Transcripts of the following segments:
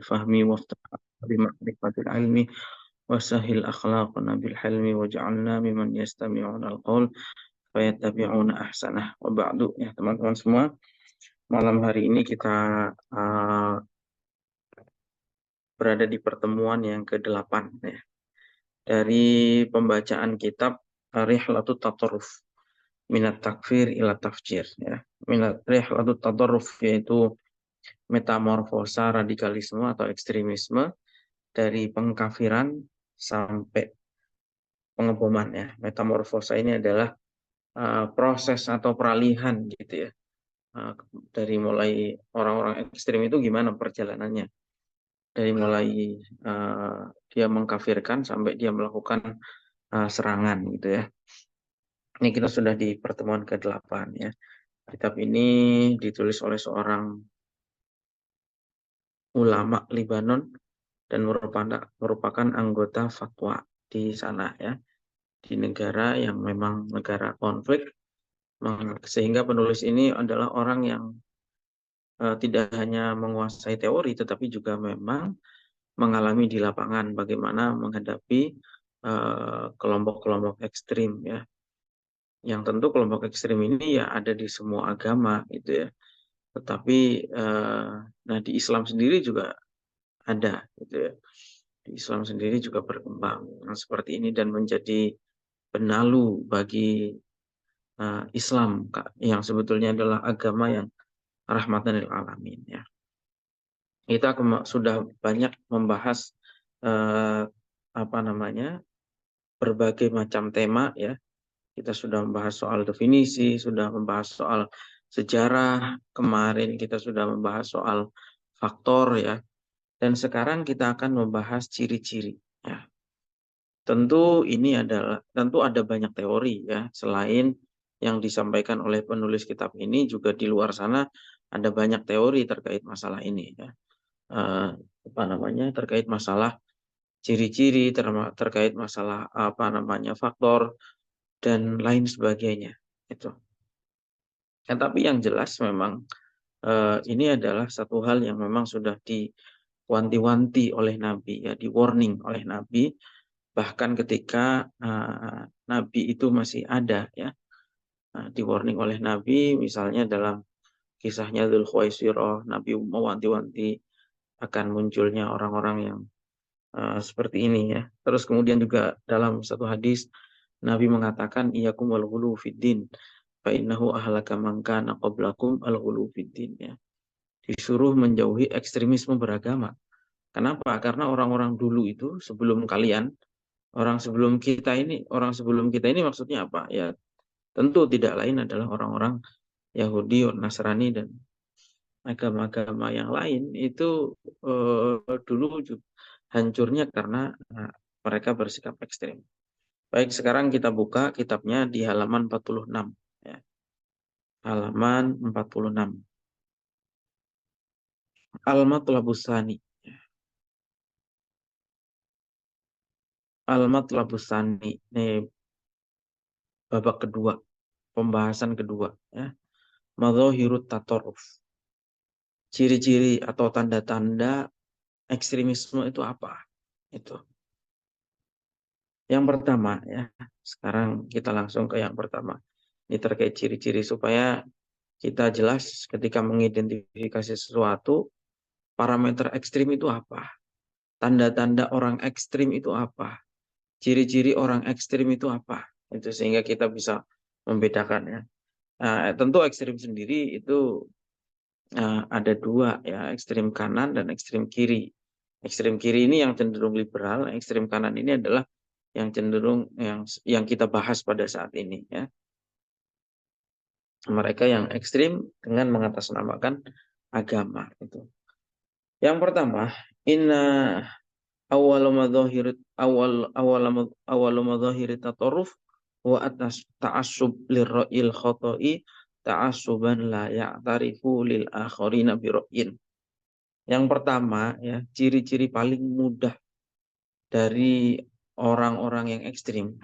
fahmi waftah bima'rifatil ilmi wasahil akhlaqana bil hilmi waj'alna mimman yastami'una al-qaul fayattabi'una ahsanah. Wa ba'du, ya teman-teman semua, malam hari ini kita berada di pertemuan yang ke-8 ya, dari pembacaan kitab Rihlatut Tatarruf Minat Takfir ila Tafjir ya. Rihlatut Tatarruf yaitu metamorfosa radikalisme atau ekstremisme dari pengkafiran sampai pengeboman ya. Metamorfosa ini adalah proses atau peralihan gitu ya. Dari mulai orang-orang ekstrem itu gimana perjalanannya. Dari mulai dia mengkafirkan sampai dia melakukan serangan gitu ya. Ini kita sudah di pertemuan ke-8 ya. Kitab ini ditulis oleh seorang ulama Libanon dan merupakan anggota fatwa di sana ya, di negara yang memang negara konflik, sehingga penulis ini adalah orang yang tidak hanya menguasai teori tetapi juga memang mengalami di lapangan bagaimana menghadapi kelompok-kelompok ekstrim ya, yang tentu kelompok ekstrim ini ya ada di semua agama gitu ya, tetapi nah di Islam sendiri juga ada gitu ya. Di Islam sendiri juga berkembang seperti ini dan menjadi penalu bagi Islam yang sebetulnya adalah agama yang rahmatan lil alamin ya. Kita sudah banyak membahas apa namanya berbagai macam tema ya. Kita sudah membahas soal definisi, sudah membahas soal sejarah, kemarin kita sudah membahas soal faktor ya. Dan sekarang kita akan membahas ciri-ciri ya. Tentu ada banyak teori ya, selain yang disampaikan oleh penulis kitab ini, juga di luar sana ada banyak teori terkait masalah ini ya. Terkait masalah ciri-ciri, terkait masalah faktor dan lain sebagainya itu. Ya, tapi yang jelas memang ini adalah satu hal yang memang sudah diwanti-wanti oleh Nabi ya, di warning oleh Nabi. Bahkan ketika Nabi itu masih ada ya, di warning oleh Nabi, misalnya dalam kisahnya Dzulkhuwaisirah, Nabi mewanti-wanti akan munculnya orang-orang yang seperti ini ya. Terus kemudian juga dalam satu hadis Nabi mengatakan iyyakum wal ghulu fiddin fa innahu ahlaka man kana qablakum al ghulu fiddin ya. Disuruh menjauhi ekstremisme beragama. Kenapa? Karena orang-orang dulu itu sebelum kalian, orang sebelum kita ini maksudnya apa? Ya, tentu tidak lain adalah orang-orang Yahudi, Nasrani dan agama-agama yang lain itu dulu hancurnya karena mereka bersikap ekstrem. Baik, sekarang kita buka kitabnya di halaman 46 ya. Halaman 46. Al-Matlabus Tsani. Al-Matlabus Tsani. Ini babak kedua, pembahasan kedua ya. Madzahirut tatarruf. Ciri-ciri atau tanda-tanda ekstremisme itu apa? Itu. Yang pertama ya. Sekarang kita langsung ke yang pertama. Ini terkait ciri-ciri supaya kita jelas ketika mengidentifikasi sesuatu, parameter ekstrim itu apa? Tanda-tanda orang ekstrim itu apa? Ciri-ciri orang ekstrim itu apa? Itu sehingga kita bisa membedakan ya. Tentu ekstrim sendiri itu ada dua ya, ekstrim kanan dan ekstrim kiri. Ekstrim kiri ini yang cenderung liberal, ekstrim kanan ini adalah yang cenderung yang kita bahas pada saat ini ya. Mereka yang ekstrim dengan mengatasnamakan agama itu. Yang pertama, inna awal madzahirit tatarruf wa atas ta'assub lirra'il khata'i ta'assuban la ya'tarifu lil akharina bira'in. Yang pertama ya, ciri-ciri paling mudah dari orang-orang yang ekstrim.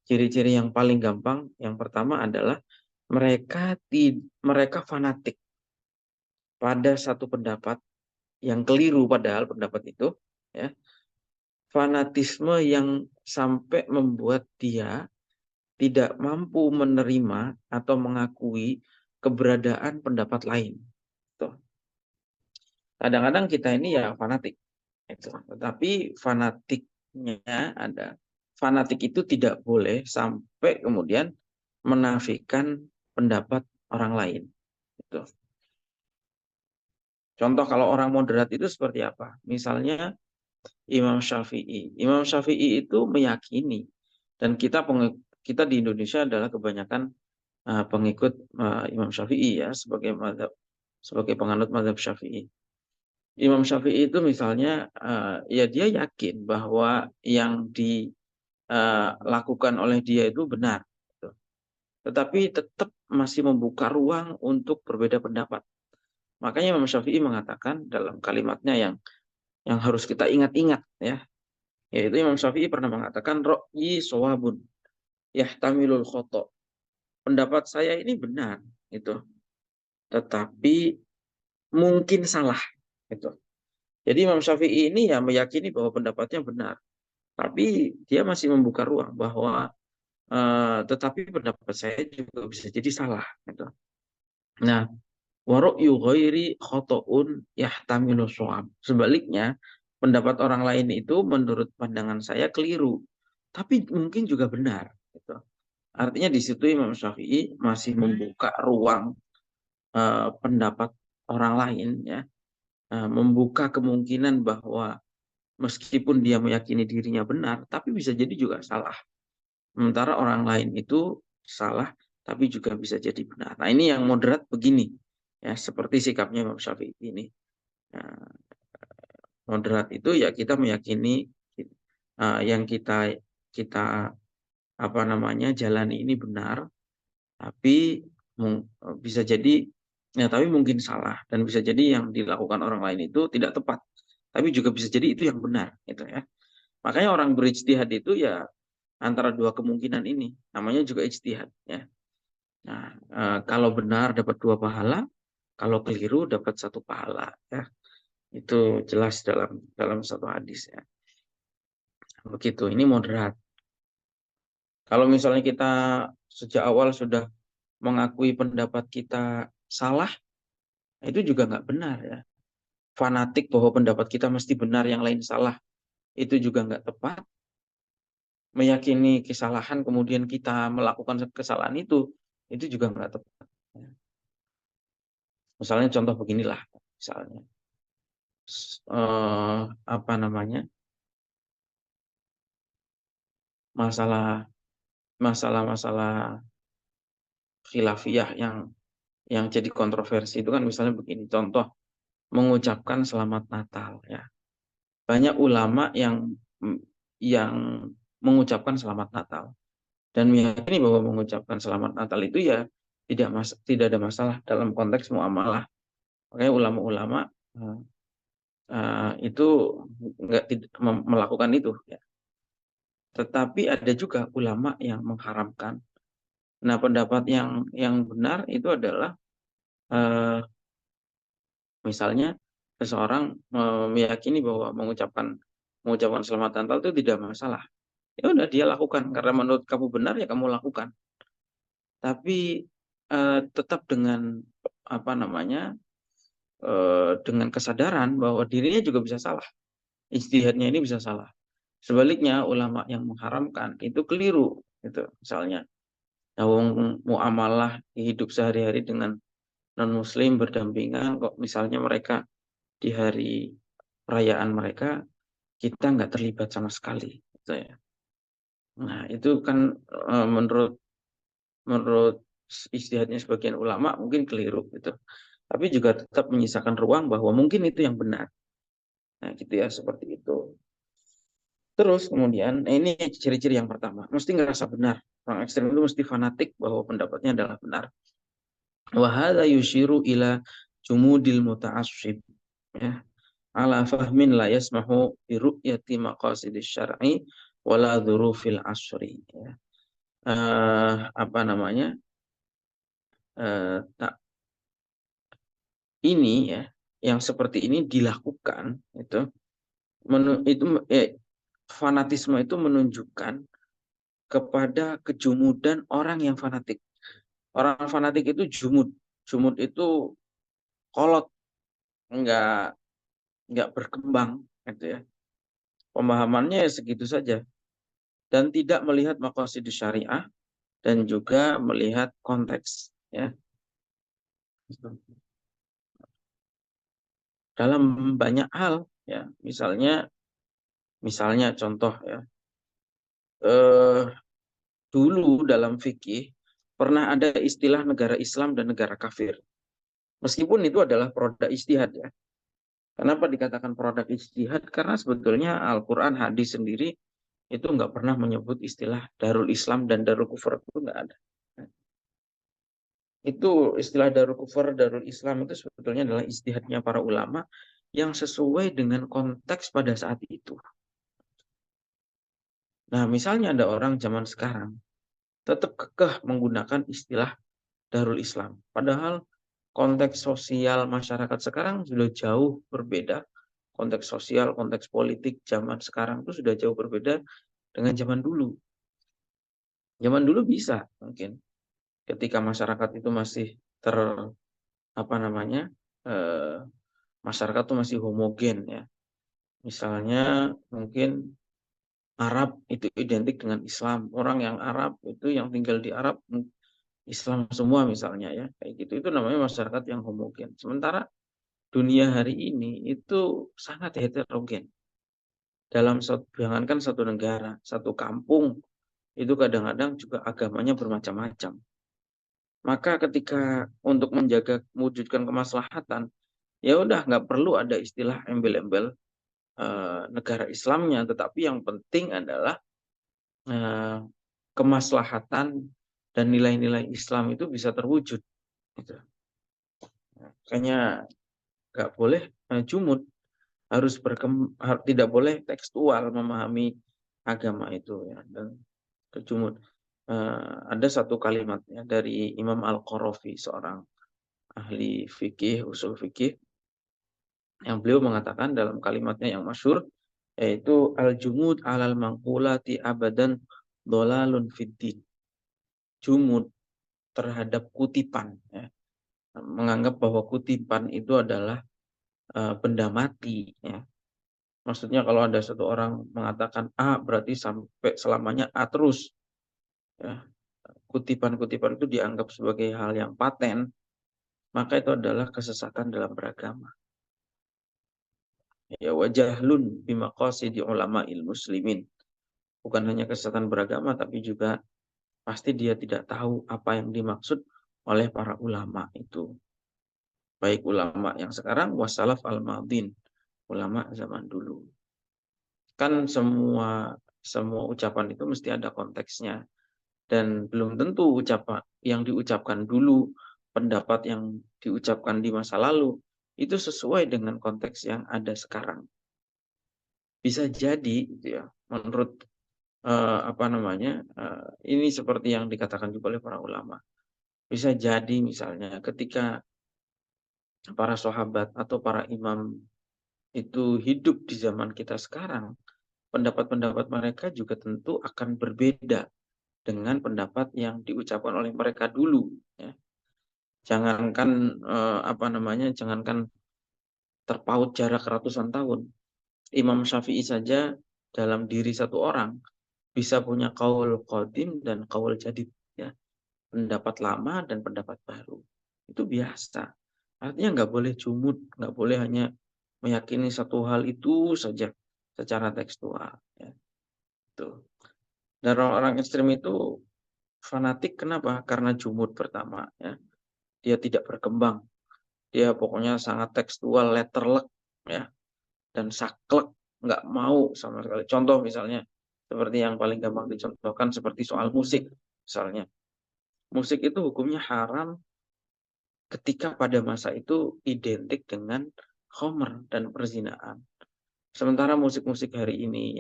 Ciri-ciri yang paling gampang yang pertama adalah mereka fanatik pada satu pendapat yang keliru padahal pendapat itu, ya, fanatisme yang sampai membuat dia tidak mampu menerima atau mengakui keberadaan pendapat lain. Tuh. Kadang-kadang kita ini ya fanatik, itu. Tetapi fanatiknya ada. Fanatik itu tidak boleh sampai kemudian menafikan pendapat orang lain. Itu. Contoh kalau orang moderat itu seperti apa? Misalnya Imam Syafi'i. Imam Syafi'i itu meyakini, dan kita di Indonesia adalah kebanyakan pengikut Imam Syafi'i ya, sebagai penganut mazhab Syafi'i. Imam Syafi'i itu misalnya ya dia yakin bahwa yang dilakukan oleh dia itu benar, gitu. Tetapi tetap masih membuka ruang untuk berbeda pendapat. Makanya Imam Syafi'i mengatakan dalam kalimatnya yang harus kita ingat-ingat ya, yaitu Imam Syafi'i pernah mengatakan ra'yi shawabun yahtamilul khoto. Pendapat saya ini benar itu, tetapi mungkin salah itu. Jadi Imam Syafi'i ini ya meyakini bahwa pendapatnya benar, tapi dia masih membuka ruang bahwa tetapi pendapat saya juga bisa jadi salah gitu. Nah, wa ra'yu ghairi khotoun yahtamilu shawab. Sebaliknya, pendapat orang lain itu menurut pandangan saya keliru, tapi mungkin juga benar gitu. Artinya di situ Imam Syafi'i masih membuka ruang pendapat orang lain ya, membuka kemungkinan bahwa meskipun dia meyakini dirinya benar, tapi bisa jadi juga salah. Sementara orang lain itu salah, tapi juga bisa jadi benar. Nah ini yang moderat begini, ya seperti sikapnya Imam Syafi'i ini. Nah, moderat itu ya kita meyakini yang kita kita apa namanya jalani ini benar, tapi bisa jadi ya tapi mungkin salah, dan bisa jadi yang dilakukan orang lain itu tidak tepat, tapi juga bisa jadi itu yang benar gitu ya. Makanya orang berijtihad itu ya antara dua kemungkinan ini, namanya juga ijtihad ya. Nah, kalau benar dapat dua pahala, kalau keliru dapat satu pahala ya. Itu jelas dalam dalam satu hadis ya. Begitu, ini moderat. Kalau misalnya kita sejak awal sudah mengakui pendapat kita salah, itu juga nggak benar ya. Fanatik bahwa pendapat kita mesti benar, yang lain salah, itu juga nggak tepat. Meyakini kesalahan kemudian kita melakukan kesalahan itu juga nggak tepat. Misalnya contoh beginilah, misalnya apa namanya, masalah masalah khilafiyah yang jadi kontroversi itu kan misalnya begini, contoh mengucapkan selamat Natal ya. Banyak ulama yang mengucapkan selamat Natal dan meyakini bahwa mengucapkan selamat Natal itu ya tidak ada masalah dalam konteks muamalah. Makanya ulama-ulama itu nggak melakukan itu ya. Tetapi ada juga ulama yang mengharamkan. Nah, pendapat yang benar itu adalah misalnya seseorang meyakini bahwa mengucapkan selamat Natal itu tidak masalah. Ya udah dia lakukan karena menurut kamu benar ya kamu lakukan. Tapi tetap dengan apa namanya, dengan kesadaran bahwa dirinya juga bisa salah. Ijtihadnya ini bisa salah. Sebaliknya ulama yang mengharamkan itu keliru gitu. Misalnya muamalah hidup sehari-hari dengan non muslim berdampingan, kok misalnya mereka di hari perayaan mereka kita nggak terlibat sama sekali gitu ya. Nah itu kan menurut menurut ijtihadnya sebagian ulama mungkin keliru gitu, tapi juga tetap menyisakan ruang bahwa mungkin itu yang benar. Nah gitu ya, seperti itu. Terus kemudian ini ciri-ciri yang pertama, mesti ngerasa benar. Orang ekstrem itu mesti fanatik bahwa pendapatnya adalah benar. Wa hadza yushiru ila jumudil muta'assib ya, ala fahmin la yasmahu bi ru'yati maqasidis syar'i wala dzurufil asri ya. Apa namanya? Tak ini ya. yang seperti ini dilakukan itu fanatisme itu menunjukkan kepada kejumudan orang yang fanatik. Orang fanatik itu jumud. Jumud itu kolot, nggak berkembang, gitu ya. Pemahamannya ya segitu saja dan tidak melihat maqasid syariah dan juga melihat konteks, ya. Dalam banyak hal, ya. Misalnya contoh, ya. Eh, Dulu dalam fikih pernah ada istilah negara Islam dan negara kafir. Meskipun itu adalah produk ijtihad, ya. Kenapa dikatakan produk ijtihad? Karena sebetulnya Al-Quran, hadis sendiri itu nggak pernah menyebut istilah Darul Islam dan Darul Kufur, itu nggak ada. Itu istilah Darul Kufur, Darul Islam itu sebetulnya adalah ijtihadnya para ulama yang sesuai dengan konteks pada saat itu. Nah, misalnya ada orang zaman sekarang tetap kekeh menggunakan istilah Darul Islam. Padahal konteks sosial masyarakat sekarang sudah jauh berbeda. Konteks sosial, konteks politik zaman sekarang itu sudah jauh berbeda dengan zaman dulu. Zaman dulu bisa mungkin ketika masyarakat itu masih apa namanya masyarakat itu masih homogen, ya. Misalnya mungkin Arab itu identik dengan Islam. Orang yang Arab itu yang tinggal di Arab Islam semua misalnya, ya. Kayak gitu. Itu namanya masyarakat yang homogen. Sementara dunia hari ini itu sangat heterogen. Jangankan satu negara, satu kampung itu kadang-kadang juga agamanya bermacam-macam. Maka ketika untuk menjaga mewujudkan kemaslahatan, ya udah nggak perlu ada istilah embel-embel negara Islamnya, tetapi yang penting adalah eh, kemaslahatan dan nilai-nilai Islam itu bisa terwujud. Gitu. Makanya nggak boleh jumud, tidak boleh tekstual memahami agama itu, ya. Dan kejumud. Ada satu kalimat, ya, dari Imam Al-Qarafi, seorang ahli fikih, usul fikih, yang beliau mengatakan dalam kalimatnya yang masyhur, yaitu al-jumud alal mangkulati abadan dolalun fiddin. Jumud terhadap kutipan, ya. Menganggap bahwa kutipan itu adalah benda mati, ya. Maksudnya kalau ada satu orang mengatakan A berarti sampai selamanya A terus, ya. Kutipan-kutipan itu dianggap sebagai hal yang paten, maka itu adalah kesesatan dalam beragama. Ya, wajahlun bimaqasidi ulama'il muslimin. Bukan hanya kesesatan beragama, tapi juga pasti dia tidak tahu apa yang dimaksud oleh para ulama itu. Baik ulama yang sekarang, wasalaf al-madin, ulama zaman dulu. Kan semua ucapan itu mesti ada konteksnya. Dan belum tentu ucapan yang diucapkan dulu, pendapat yang diucapkan di masa lalu, itu sesuai dengan konteks yang ada sekarang. Bisa jadi, gitu ya, menurut ini seperti yang dikatakan juga oleh para ulama. Bisa jadi misalnya ketika para sahabat atau para imam itu hidup di zaman kita sekarang, pendapat-pendapat mereka juga tentu akan berbeda dengan pendapat yang diucapkan oleh mereka dulu, ya. Jangankan terpaut jarak ratusan tahun. Imam Syafi'i saja dalam diri satu orang bisa punya qaul qadim dan qaul jadid, ya. Pendapat lama dan pendapat baru. Itu biasa. Artinya nggak boleh jumud, nggak boleh hanya meyakini satu hal itu saja secara tekstual, ya. Tuh. Dan orang-orang ekstrem itu fanatik, kenapa? Karena jumud pertama, ya. Dia tidak berkembang. Dia pokoknya sangat tekstual, letterlek, ya, dan saklek, nggak mau sama sekali. Contoh misalnya, seperti yang paling gampang dicontohkan seperti soal musik, misalnya. Musik itu hukumnya haram ketika pada masa itu identik dengan khomer dan perzinaan. Sementara musik-musik hari ini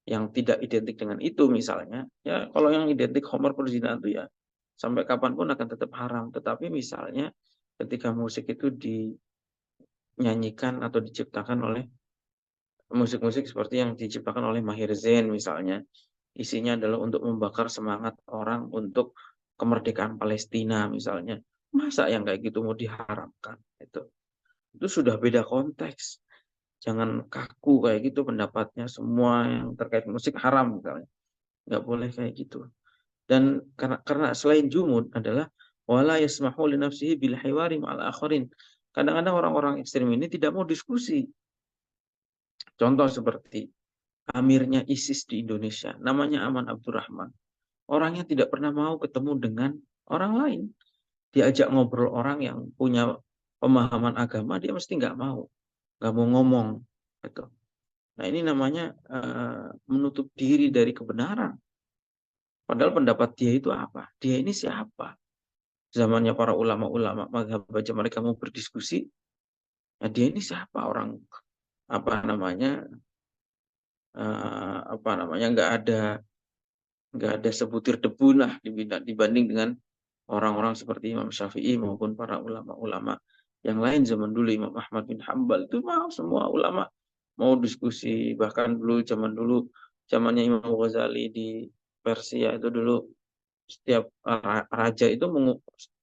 yang tidak identik dengan itu misalnya, ya kalau yang identik khomer perzinaan itu ya sampai kapanpun akan tetap haram. Tetapi misalnya ketika musik itu dinyanyikan atau diciptakan oleh musik-musik seperti yang diciptakan oleh Maher Zain misalnya. Isinya adalah untuk membakar semangat orang untuk kemerdekaan Palestina misalnya. Masa yang kayak gitu mau diharamkan? Itu sudah beda konteks. Jangan kaku kayak gitu pendapatnya. Semua yang terkait musik haram misalnya. Nggak boleh kayak gitu. Dan karena selain jumun adalah wala yasmahu li nafsihi bil hiwari ma'al akharin. Kadang-kadang orang-orang ekstrem ini tidak mau diskusi. Contoh seperti amirnya ISIS di Indonesia, namanya Aman Abdurrahman. Orangnya tidak pernah mau ketemu dengan orang lain. Diajak ngobrol orang yang punya pemahaman agama, dia mesti nggak mau ngomong. Gitu. Nah ini namanya menutup diri dari kebenaran. Padahal pendapat dia itu apa? Dia ini siapa? Zamannya para ulama-ulama mazhab aja mereka mau berdiskusi. Nah, dia ini siapa? Orang apa namanya? Nggak ada sebutir debu lah dibanding dengan orang-orang seperti Imam Syafi'i maupun para ulama-ulama yang lain zaman dulu. Imam Ahmad bin Hambal itu mau semua ulama mau diskusi, bahkan dulu zamannya Imam Ghazali di Persia itu dulu setiap raja itu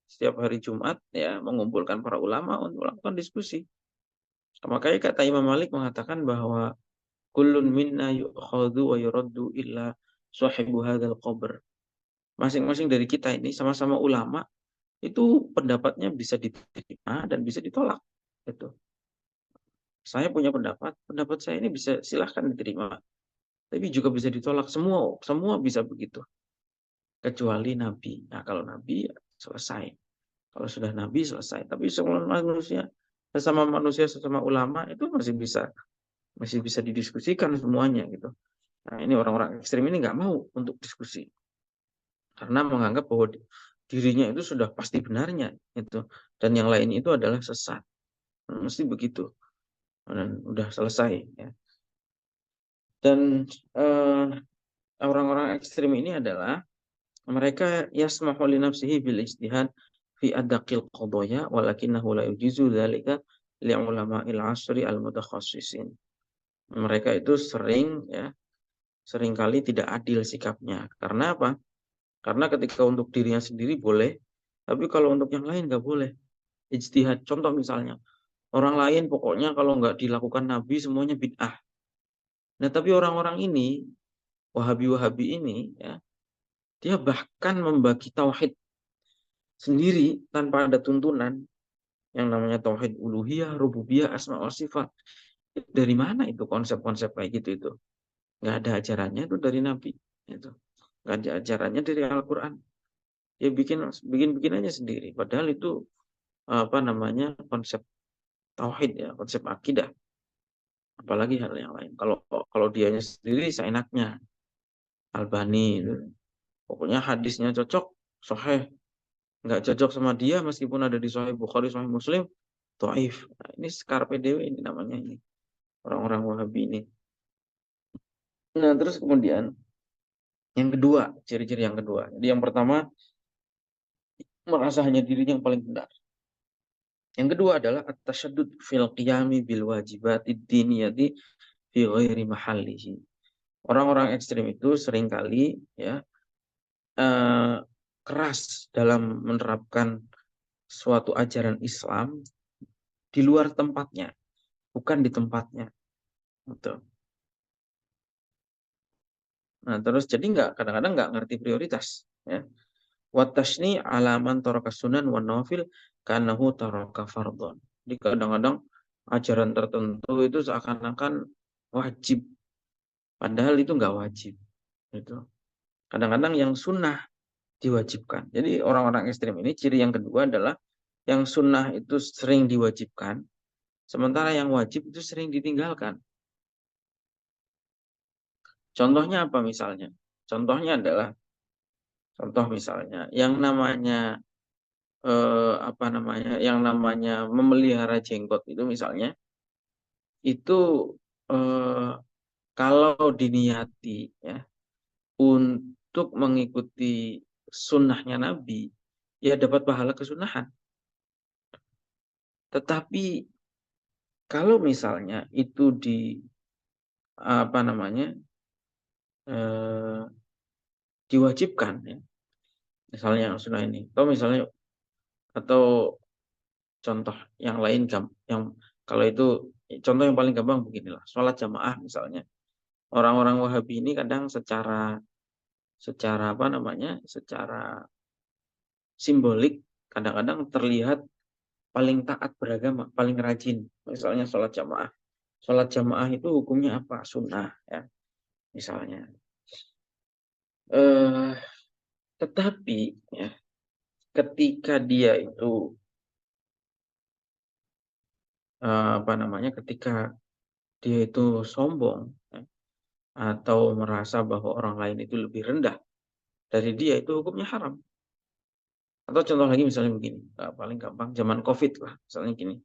setiap hari Jumat ya mengumpulkan para ulama untuk melakukan diskusi. Makanya kata Imam Malik mengatakan bahwa kullun minna yu'khadhu wa yuraddu illa sahibu hadzal qabr. Masing-masing dari kita ini sama-sama ulama, itu pendapatnya bisa diterima dan bisa ditolak. Gitu. Saya punya pendapat saya ini bisa silahkan diterima, tapi juga bisa ditolak. Semua bisa begitu, kecuali Nabi. Nah, kalau Nabi selesai. Kalau sudah Nabi selesai. Tapi sesama manusia, sesama ulama itu masih bisa didiskusikan semuanya gitu. Nah, ini orang-orang ekstrem ini nggak mau untuk diskusi karena menganggap bahwa dirinya itu sudah pasti benarnya itu, dan yang lain itu adalah sesat. Mesti begitu. Dan udah selesai ya. Dan orang-orang ekstrem ini adalah mereka yasmahu li nafsihi bil ijtihad fi adaqil qadaya walakinnahu la yujizu dzalika li ulama'il asri al mutakhassisin. Mereka itu seringkali tidak adil sikapnya. Karena apa? Karena ketika untuk dirinya sendiri boleh, tapi kalau untuk yang lain nggak boleh. Ijtihad. Contoh misalnya, orang lain pokoknya kalau nggak dilakukan Nabi semuanya bid'ah. Nah, tapi orang-orang ini, Wahabi-Wahabi ini, ya, dia bahkan membagi tauhid sendiri tanpa ada tuntunan yang namanya tauhid uluhiyah, rububiyah, asma wa sifat. Dari mana itu konsep-konsep kayak gitu itu? Nggak ada ajarannya itu dari Nabi. Itu. Nggak ada ajarannya dari Al-Quran. Dia bikin aja sendiri. Padahal itu apa namanya konsep tauhid ya, konsep akidah. Apalagi hal yang lain. Kalau dianya sendiri seenaknya. Albani itu. Pokoknya hadisnya cocok, sahih. Nggak cocok sama dia meskipun ada di Sahih Bukhari, Sahih Muslim, dhaif. Nah, ini Scarpe Dewi ini namanya ini. Orang-orang Wahabi ini. Nah, terus kemudian yang kedua, ciri-ciri yang kedua. Jadi yang pertama merasa hanya dirinya yang paling benar. Yang kedua adalah at-tasyaddud fil qiyami bil wajibati diniyati fi ghairi mahallihi. Orang-orang ekstrem itu seringkali ya eh, keras dalam menerapkan suatu ajaran Islam di luar tempatnya, bukan di tempatnya. Gitu. Nah, terus jadi kadang-kadang nggak ngerti prioritas. Ya. Watashni alaman taraka sunan wa nawafil kanahu taraka fardhon. Jadi kadang-kadang ajaran tertentu itu seakan-akan wajib, padahal itu nggak wajib. Gitu. Kadang-kadang yang sunnah diwajibkan. Jadi orang-orang ekstrem ini ciri yang kedua adalah yang sunnah itu sering diwajibkan, sementara yang wajib itu sering ditinggalkan. Contohnya apa misalnya? Contohnya adalah contoh misalnya yang namanya yang namanya memelihara jenggot itu misalnya itu eh, kalau diniati ya untuk mengikuti sunnahnya Nabi ya dapat pahala kesunahan. Tetapi Kalau misalnya itu diwajibkan ya, misalnya yang sunnah ini, atau contoh yang lain yang kalau itu contoh yang paling gampang beginilah, sholat jamaah misalnya. Orang-orang Wahabi ini kadang secara secara simbolik kadang-kadang terlihat paling taat beragama, paling rajin. Misalnya sholat jamaah. Sholat jamaah itu hukumnya apa? Sunnah ya, misalnya. Eh, tetapi ya, ketika dia itu ketika dia itu sombong ya, atau merasa bahwa orang lain itu lebih rendah dari dia, itu hukumnya haram. Atau contoh lagi misalnya begini, paling gampang zaman COVID lah, misalnya gini.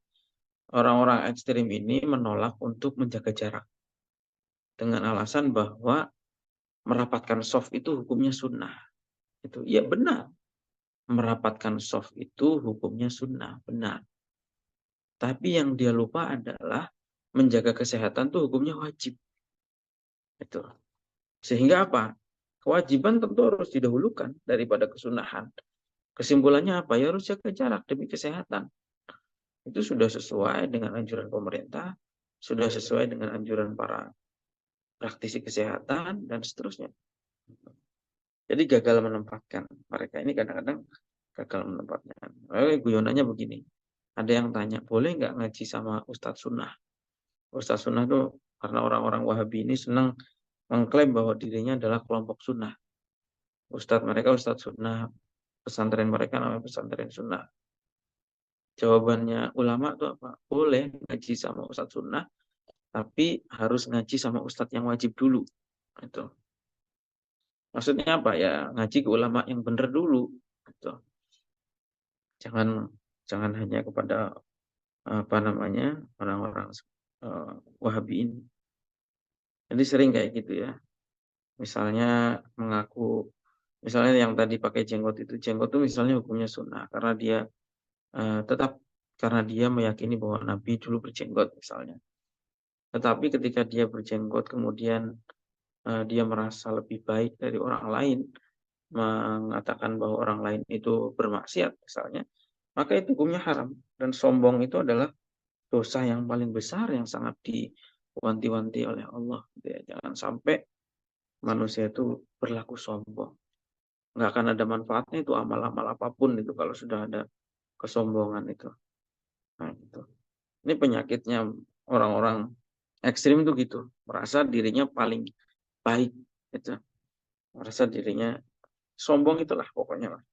Orang-orang ekstrim ini menolak untuk menjaga jarak dengan alasan bahwa merapatkan soft itu hukumnya sunnah. Itu ya benar. Merapatkan soft itu hukumnya sunnah, benar. Tapi yang dia lupa adalah menjaga kesehatan itu hukumnya wajib. Itu. Sehingga apa? Kewajiban tentu harus didahulukan daripada kesunahan. Kesimpulannya apa? Ya harus jaga jarak demi kesehatan. Itu sudah sesuai dengan anjuran pemerintah, sudah sesuai dengan anjuran para praktisi kesehatan, dan seterusnya. Jadi gagal menempatkan. Mereka ini kadang-kadang gagal menempatkan. Guyonannya begini. Ada yang tanya, boleh nggak ngaji sama Ustadz Sunnah? Ustadz Sunnah itu karena orang-orang Wahabi ini senang mengklaim bahwa dirinya adalah kelompok Sunnah. Ustadz Sunnah, pesantren mereka namanya pesantren Sunnah. Jawabannya ulama itu apa? Boleh ngaji sama Ustadz Sunnah, tapi harus ngaji sama Ustadz yang wajib dulu. Itu. Maksudnya apa ya? Ngaji ke ulama yang benar dulu. Itu. Jangan hanya kepada orang-orang Wahabi ini. Jadi sering kayak gitu ya. Misalnya misalnya yang tadi pakai jenggot tuh misalnya hukumnya sunnah karena dia tetap karena dia meyakini bahwa Nabi dulu berjenggot misalnya. Tetapi ketika dia berjenggot kemudian dia merasa lebih baik dari orang lain, mengatakan bahwa orang lain itu bermaksiat misalnya, maka itu hukumnya haram. Dan sombong itu adalah dosa yang paling besar yang sangat diwanti-wanti oleh Allah. Jangan sampai manusia itu berlaku sombong. Nggak akan ada manfaatnya itu amal-amal apapun itu kalau sudah ada kesombongan itu. Nah, itu. Ini penyakitnya orang-orang ekstrim itu gitu. Merasa dirinya paling baik. Gitu. Merasa dirinya sombong itulah pokoknya lah.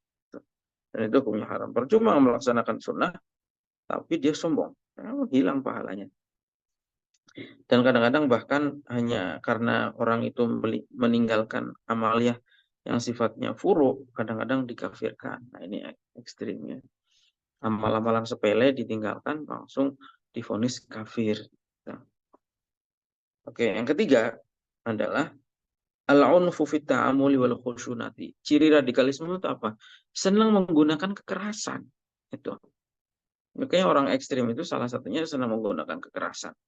Dan itu hukumnya haram. Percuma melaksanakan sunnah, tapi dia sombong. Hilang pahalanya. Dan kadang-kadang bahkan hanya karena orang itu meninggalkan amaliyah yang sifatnya furu, kadang-kadang dikafirkan. Nah ini ekstrimnya. Amal-amalan sepele ditinggalkan, langsung divonis kafir. Nah. Oke, yang ketiga adalah al-unfu fit ta'amuli wal khusyunati. Ciri radikalisme itu apa? Senang menggunakan kekerasan. Itu. Makanya orang ekstrim itu salah satunya senang menggunakan kekerasan.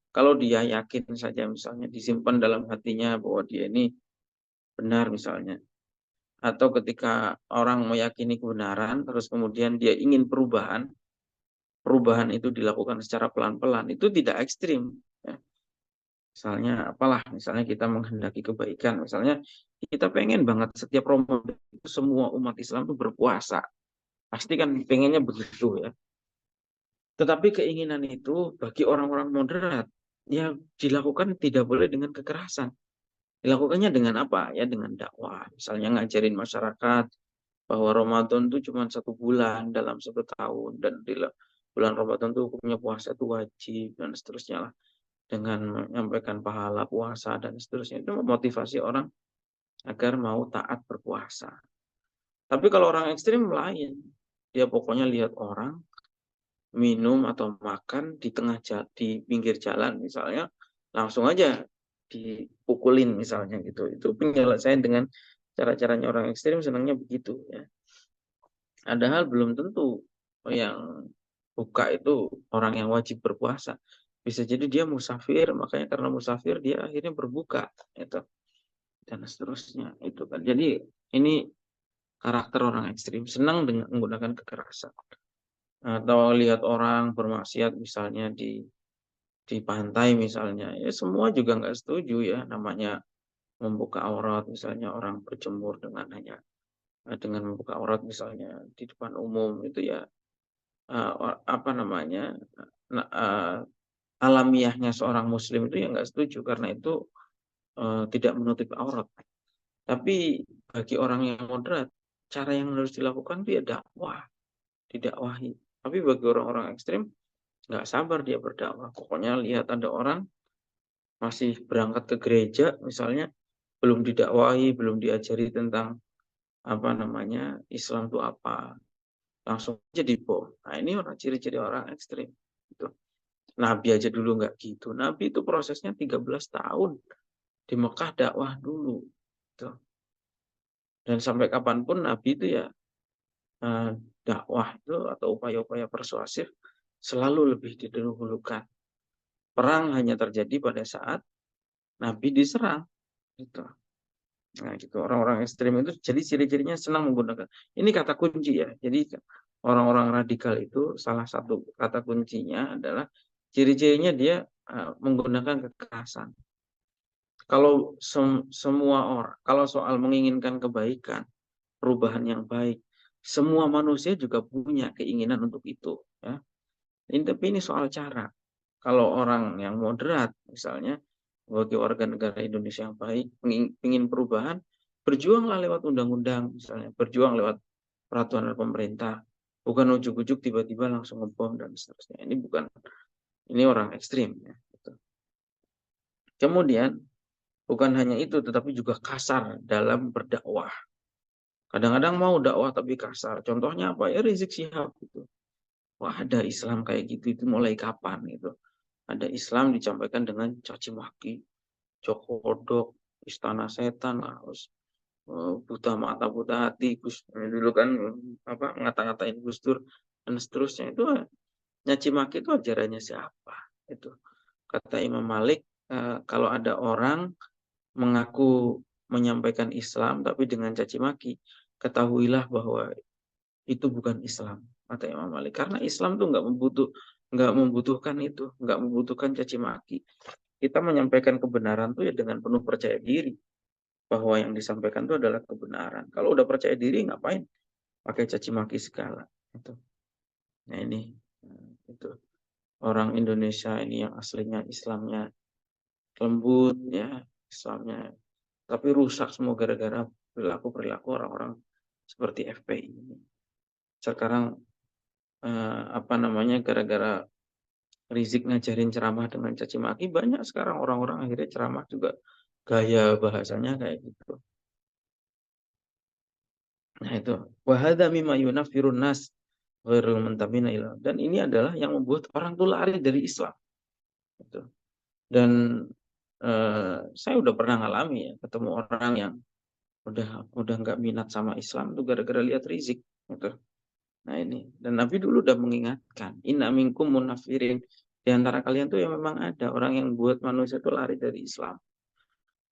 Kalau dia yakin saja misalnya disimpan dalam hatinya bahwa dia ini benar misalnya. Atau ketika orang meyakini kebenaran terus kemudian dia ingin perubahan itu dilakukan secara pelan-pelan, itu tidak ekstrim. Ya. Misalnya kita menghendaki kebaikan, misalnya kita pengen banget setiap Ramadan itu semua umat Islam itu berpuasa. Pasti kan pengennya begitu ya. Tetapi keinginan itu bagi orang-orang moderat, ya dilakukan tidak boleh dengan kekerasan. Dilakukannya dengan apa? Ya dengan dakwah. Misalnya ngajarin masyarakat bahwa Ramadan itu cuma 1 bulan dalam 1 tahun. Dan di bulan Ramadan itu hukumnya puasa itu wajib dan seterusnya lah. Dengan menyampaikan pahala puasa dan seterusnya. Itu memotivasi orang agar mau taat berpuasa. Tapi kalau orang ekstrim lain. Dia pokoknya lihat orang minum atau makan di pinggir jalan misalnya, langsung aja dipukulin misalnya gitu. Itu penyelesaian dengan cara-caranya orang ekstrim, senangnya begitu ya. Padahal belum tentu yang buka itu orang yang wajib berpuasa. Bisa jadi dia musafir, makanya karena musafir dia akhirnya berbuka, itu, dan seterusnya, itu kan. Jadi ini karakter orang ekstrim, senang dengan menggunakan kekerasan. Atau lihat orang bermaksiat misalnya di pantai misalnya, ya semua juga nggak setuju ya, namanya membuka aurat misalnya orang berjemur dengan membuka aurat misalnya di depan umum itu ya, apa namanya, alamiahnya seorang muslim itu ya nggak setuju karena itu tidak menutup aurat. Tapi bagi orang yang moderat, cara yang harus dilakukan itu ya dakwah, didakwahi. Tapi bagi orang-orang ekstrim, nggak sabar dia berdakwah. Pokoknya lihat ada orang masih berangkat ke gereja, misalnya belum didakwahi, belum diajari tentang apa namanya Islam itu apa, langsung aja dibom. Nah ini orang ciri-ciri orang ekstrim. Itu. Nabi aja dulu nggak gitu. Nabi itu prosesnya 13 tahun di Mekah dakwah dulu. Tuh. Dan sampai kapanpun Nabi itu ya eh, dakwah itu atau upaya-upaya persuasif selalu lebih didahulukan. Perang hanya terjadi pada saat Nabi diserang. Gitu. Nah, gitu. Orang-orang ekstrem itu jadi ciri-cirinya senang menggunakan. Ini kata kunci ya. Jadi orang-orang radikal itu salah satu kata kuncinya adalah ciri-cirinya dia menggunakan kekerasan. Kalau semua orang, kalau soal menginginkan kebaikan, perubahan yang baik, semua manusia juga punya keinginan untuk itu. Ya. Tapi ini soal cara. Kalau orang yang moderat, misalnya, sebagai warga negara Indonesia yang baik, ingin perubahan, berjuanglah lewat undang-undang, misalnya, berjuang lewat peraturan pemerintah, bukan ujuk-ujuk tiba-tiba langsung ngebom dan seterusnya. Ini bukan, ini orang ekstrim. Ya. Gitu. Kemudian, bukan hanya itu, tetapi juga kasar dalam berdakwah. Kadang-kadang mau dakwah tapi kasar. Contohnya apa? Ya Rizik Syihab gitu. Wah, ada Islam kayak gitu itu mulai kapan gitu. Ada Islam dicampaikan dengan caci maki, jokodok, istana setan, harus buta mata buta hati, Gus dulu kan apa ngata-ngatain Gus Dur dan seterusnya itu nyaci maki itu ajarannya siapa? Itu kata Imam Malik, kalau ada orang mengaku menyampaikan Islam tapi dengan caci maki, ketahuilah bahwa itu bukan Islam, kata Imam Malik. Karena Islam tuh nggak membutuhkan itu, nggak membutuhkan caci maki. Kita menyampaikan kebenaran tuh ya dengan penuh percaya diri bahwa yang disampaikan itu adalah kebenaran. Kalau udah percaya diri ngapain pakai caci maki segala itu. Nah ini itu orang Indonesia ini yang aslinya Islamnya lembut ya, Islamnya tapi rusak semua gara-gara perilaku orang-orang seperti FPI ini. Sekarang apa namanya gara-gara Rizik ngajarin ceramah dengan caci maki, banyak sekarang orang-orang akhirnya ceramah juga gaya bahasanya kayak gitu. Nah itu wahada mimma yunafirun nas ghairul muntabina ilah. Dan ini adalah yang membuat orang tuh lari dari Islam. Gitu. Dan saya udah pernah ngalami ya ketemu orang yang udah nggak minat sama Islam tuh gara-gara lihat Rizik. Gitu. Nah ini dan Nabi dulu udah mengingatkan inna minkum munafirin, di antara kalian tuh yang memang ada orang yang buat manusia tuh lari dari Islam.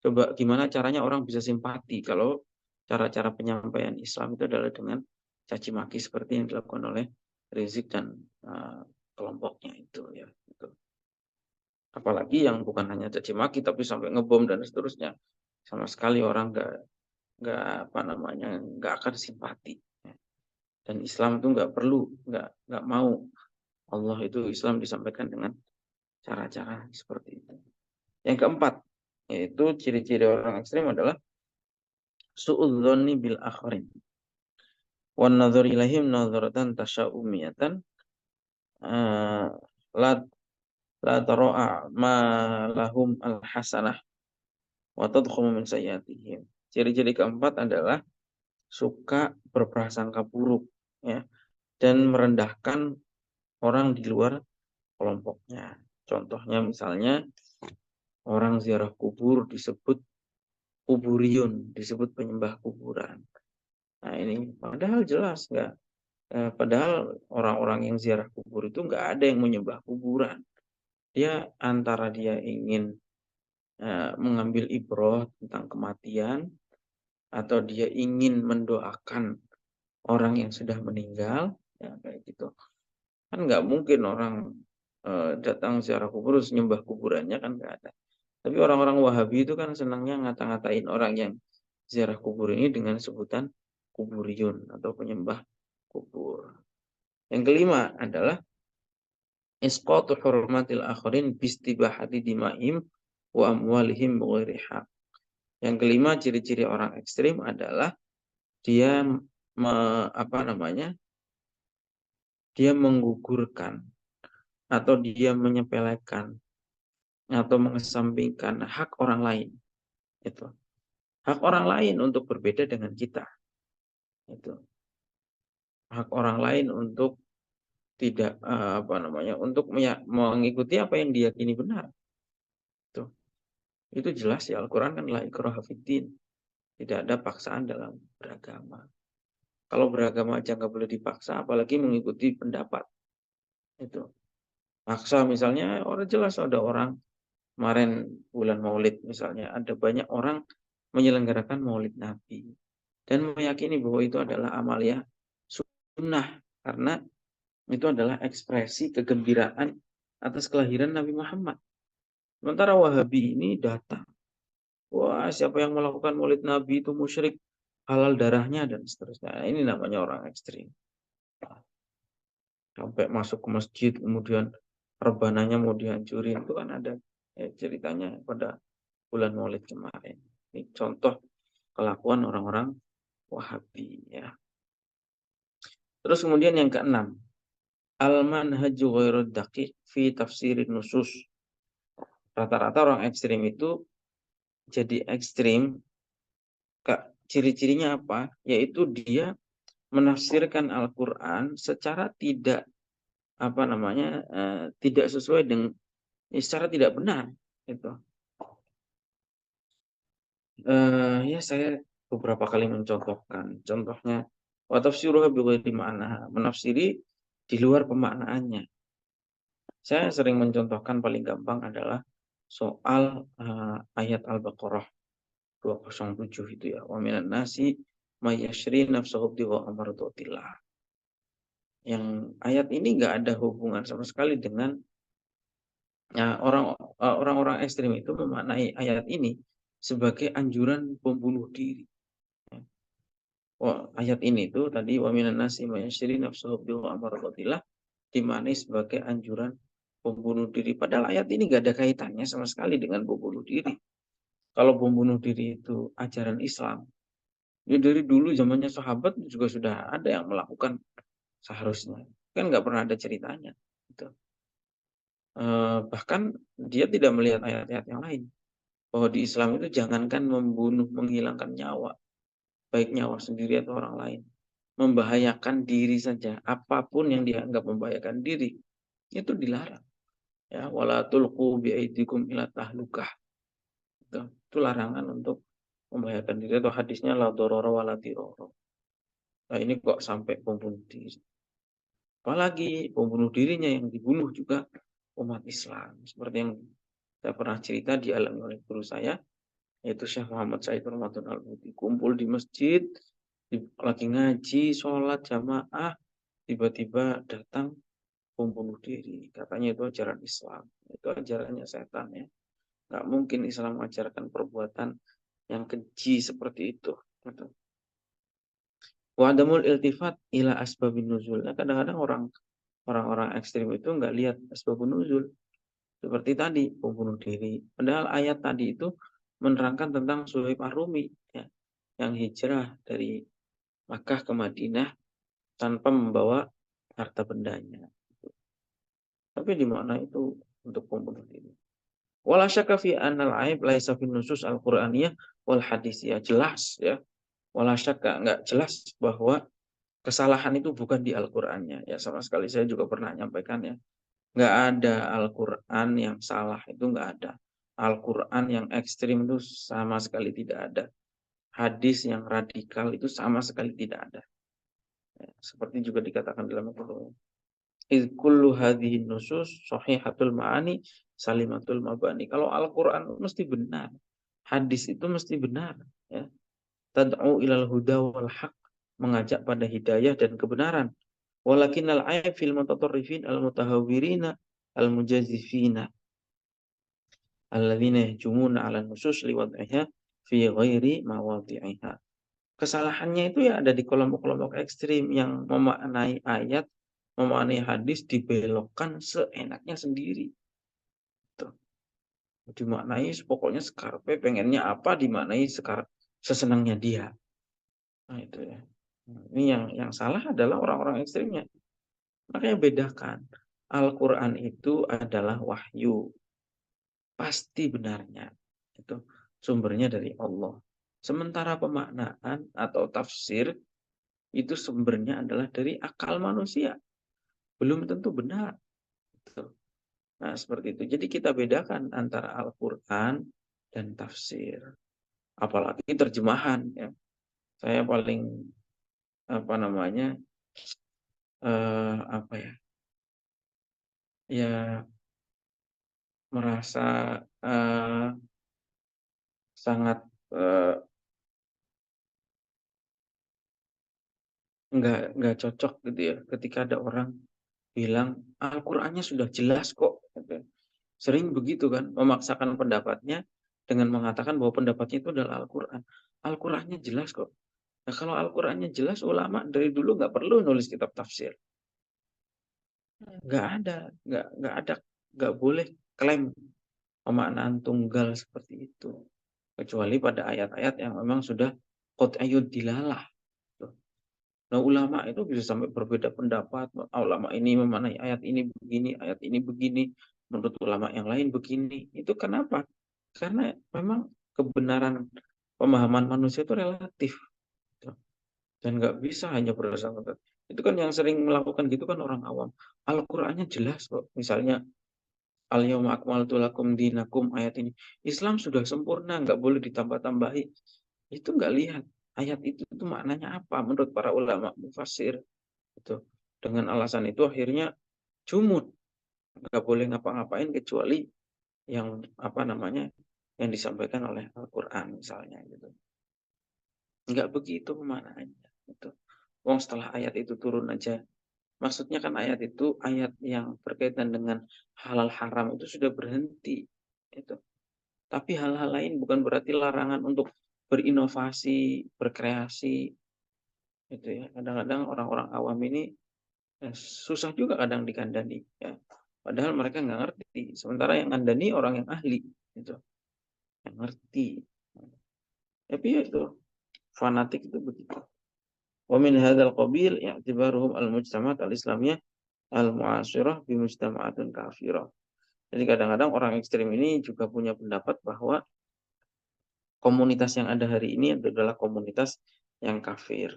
Coba gimana caranya orang bisa simpati kalau cara-cara penyampaian Islam itu adalah dengan caci maki seperti yang dilakukan oleh Rizik dan kelompoknya itu ya. Gitu. Apalagi yang bukan hanya caci maki tapi sampai ngebom dan seterusnya, sama sekali orang nggak apa namanya nggak akan simpati. Ya. Dan Islam itu nggak mau Allah itu Islam disampaikan dengan cara-cara seperti itu. Yang keempat, yaitu ciri-ciri orang ekstrem adalah su'udzoni bil akharin. Wan nadhur ilaihim nadharatan tasya'umiyatan la la tara'a ma lahum al hasanah wa tadkhumu min sayyiatihim. Ciri-ciri keempat adalah suka berprasangka buruk ya dan merendahkan orang di luar kelompoknya. Contohnya misalnya orang ziarah kubur disebut kuburiyun, disebut penyembah kuburan. Nah ini padahal jelas nggak, padahal orang-orang yang ziarah kubur itu nggak ada yang menyembah kuburan. Dia antara dia ingin mengambil ibroh tentang kematian, atau dia ingin mendoakan orang yang sudah meninggal, ya kayak gitu. Kan nggak mungkin orang datang ziarah kubur terus nyembah kuburannya, kan nggak ada. Tapi orang-orang Wahabi itu kan senangnya ngata-ngatain orang yang ziarah kubur ini dengan sebutan kuburiyun atau penyembah kubur. Yang kelima adalah isqatu hurmatil akharin bistibahati dima'im wa amwalihim bighairi haq. Yang kelima, ciri-ciri orang ekstrim adalah dia dia menggugurkan atau dia menyepelekan atau mengesampingkan hak orang lain. Itu hak orang lain untuk berbeda dengan kita. Itu hak orang lain untuk tidak untuk mengikuti apa yang diyakini benar. Itu jelas ya, Al-Quran kan la ikraha fiddin, tidak ada paksaan dalam beragama. Kalau beragama aja nggak boleh dipaksa, apalagi mengikuti pendapat. Itu paksa, misalnya orang jelas ada orang kemarin bulan Maulid misalnya, ada banyak orang menyelenggarakan Maulid Nabi dan meyakini bahwa itu adalah amalia sunnah, karena itu adalah ekspresi kegembiraan atas kelahiran Nabi Muhammad. Sementara Wahabi ini datang, wah siapa yang melakukan Maulid Nabi itu musyrik, halal darahnya dan seterusnya. Nah, ini namanya orang ekstrim. Sampai masuk ke masjid kemudian rebananya mau dihancurin, itu kan ada ceritanya pada bulan Maulid kemarin. Ini contoh kelakuan orang-orang Wahabi ya. Terus kemudian yang keenam, al-manhaju ghairu daqiq fi tafsirin nusus. Rata-rata orang ekstrim itu jadi ekstrim, ciri-cirinya apa? Yaitu dia menafsirkan Al-Quran secara tidak sesuai dengan, secara tidak benar. Itu ya saya beberapa kali mencontohkan. Contohnya, wa tafsiruha bighairi ma'naha, menafsiri di luar pemaknaannya. Saya sering mencontohkan, paling gampang adalah soal ayat Al-Baqarah 207 itu ya. Wa minan nasi may yashri nafsahu ibtigha amradatillah. Yang ayat ini nggak ada hubungan sama sekali dengan orang-orang ekstrim itu memaknai ayat ini sebagai anjuran pembunuh diri. Ayat ini tuh tadi wa minan nasi may yashri nafsahu ibtigha amradatillah dimaknai sebagai anjuran pembunuh diri. Padahal ayat ini nggak ada kaitannya sama sekali dengan pembunuh diri. Kalau pembunuh diri itu ajaran Islam, ya dari dulu zamannya sahabat juga sudah ada yang melakukan seharusnya. Kan nggak pernah ada ceritanya. Gitu. Bahkan dia tidak melihat ayat-ayat yang lain. Bahwa di Islam itu jangankan membunuh, menghilangkan nyawa, baik nyawa sendiri atau orang lain, membahayakan diri saja, apapun yang dianggap membahayakan diri, itu dilarang. Ya, wala tulqu biaidikum ila tahlukah. Itu larangan untuk membahayakan diri, atau hadisnya la dororo wala diroro. Nah, ini kok sampai membunuh diri. Apalagi pembunuh dirinya yang dibunuh juga umat Islam. Seperti yang saya pernah cerita dialami oleh guru saya, yaitu Syekh Muhammad Said Ramadan Al-Buti. Kumpul di masjid, lagi ngaji, sholat jamaah, tiba-tiba datang pembunuh diri. Katanya itu ajaran Islam. Itu ajarannya setan ya. Nggak mungkin Islam mengajarkan perbuatan yang keji seperti itu. Wadamul iltifat ila asbabin nuzul. Nah, kadang-kadang orang-orang ekstrim itu nggak lihat asbabun nuzul. Seperti tadi, pembunuh diri. Padahal ayat tadi itu menerangkan tentang Suhaib Ar-Rumi ya, yang hijrah dari Makkah ke Madinah tanpa membawa harta bendanya. Tapi di mana itu untuk pembunuh diri. Wala syakka fi annal aib laisa fi nusus al-Qur'aniyah wal hadisiyah. Jelas ya. Wala syakka, enggak jelas bahwa kesalahan itu bukan di Al-Qur'annya. Ya sama sekali saya juga pernah menyampaikan ya. Enggak ada Al-Qur'an yang salah, itu enggak ada. Al-Qur'an yang ekstrim itu sama sekali tidak ada. Hadis yang radikal itu sama sekali tidak ada. Ya, seperti juga dikatakan dalam Al-Qur'an. Iz kullu hadhihi nusus sahihatul ma'ani salimatul mabani. Kalau Al-Qur'an mesti benar. Hadis itu mesti benar, ya. Tad'u ilal huda wal haq, mengajak pada hidayah dan kebenaran. Walakinnal aib fil mutatarrifin al mutahawwirina al mujazifina alladzina yahjumuna 'ala nusus liwad'iha fi ghairi mawadhi'iha. Kesalahannya itu ya ada di kelompok-kelompok ekstrim yang memaknai ayat, memaknai hadis dibelokkan seenaknya sendiri. Tuh. Dimaknai pokoknya sekarpe pengennya apa dimaknai sesenangnya dia. Nah, itu ya. Ini yang salah adalah orang-orang ekstrimnya. Makanya bedakan. Al-Quran itu adalah wahyu. Pasti benarnya. Itu sumbernya dari Allah. Sementara pemaknaan atau tafsir itu sumbernya adalah dari akal manusia. Belum tentu benar. Nah, seperti itu. Jadi kita bedakan antara Al-Quran dan tafsir. Apalagi terjemahan. Ya. Saya paling apa namanya apa ya? Ya merasa sangat nggak cocok gitu ya ketika ada orang bilang Al-Qur'annya sudah jelas kok gitu. Sering begitu kan memaksakan pendapatnya dengan mengatakan bahwa pendapatnya itu adalah Al-Qur'an. Al-Qur'annya jelas kok. Nah, kalau Al-Qur'annya jelas ulama dari dulu nggak perlu nulis kitab tafsir. Nggak ada, nggak boleh klaim pemaknaan tunggal seperti itu. Kecuali pada ayat-ayat yang memang sudah qat'iyud dilalah. Nah, ulama itu bisa sampai berbeda pendapat. Ulama ini memaknai ayat ini begini, menurut ulama yang lain begini. Itu kenapa? Karena memang kebenaran pemahaman manusia itu relatif. Dan nggak bisa hanya berdasarkan. Itu kan yang sering melakukan gitu kan orang awam. Al-Qur'annya jelas kok. Misalnya Al-yawma akmaltu lakum dinakum ayat ini. Islam sudah sempurna, nggak boleh ditambah-tambahi. Itu nggak lihat ayat itu maknanya apa menurut para ulama mufassir. Itu. Dengan alasan itu akhirnya jumud, nggak boleh ngapa-ngapain kecuali yang apa namanya yang disampaikan oleh Al-Quran misalnya gitu. Nggak begitu pemaknaannya. Gitu. Wong setelah ayat itu turun aja. Maksudnya kan ayat itu ayat yang berkaitan dengan halal haram itu sudah berhenti. Itu. Tapi hal-hal lain bukan berarti larangan untuk berinovasi, berkreasi. Itu ya. Kadang-kadang orang-orang awam ini susah juga kadang dikandani. Ya. Padahal mereka nggak ngerti. Sementara yang ngandani orang yang ahli. Gitu. Yang ngerti. Tapi ya itu. Fanatik itu begitu. Wa min hadzal qabil i'tibaruhum al-mujtama'at al-islamiyah al-mu'asirah bi mujtama'atun kafirah. Jadi kadang-kadang orang ekstrem ini juga punya pendapat bahwa komunitas yang ada hari ini adalah komunitas yang kafir.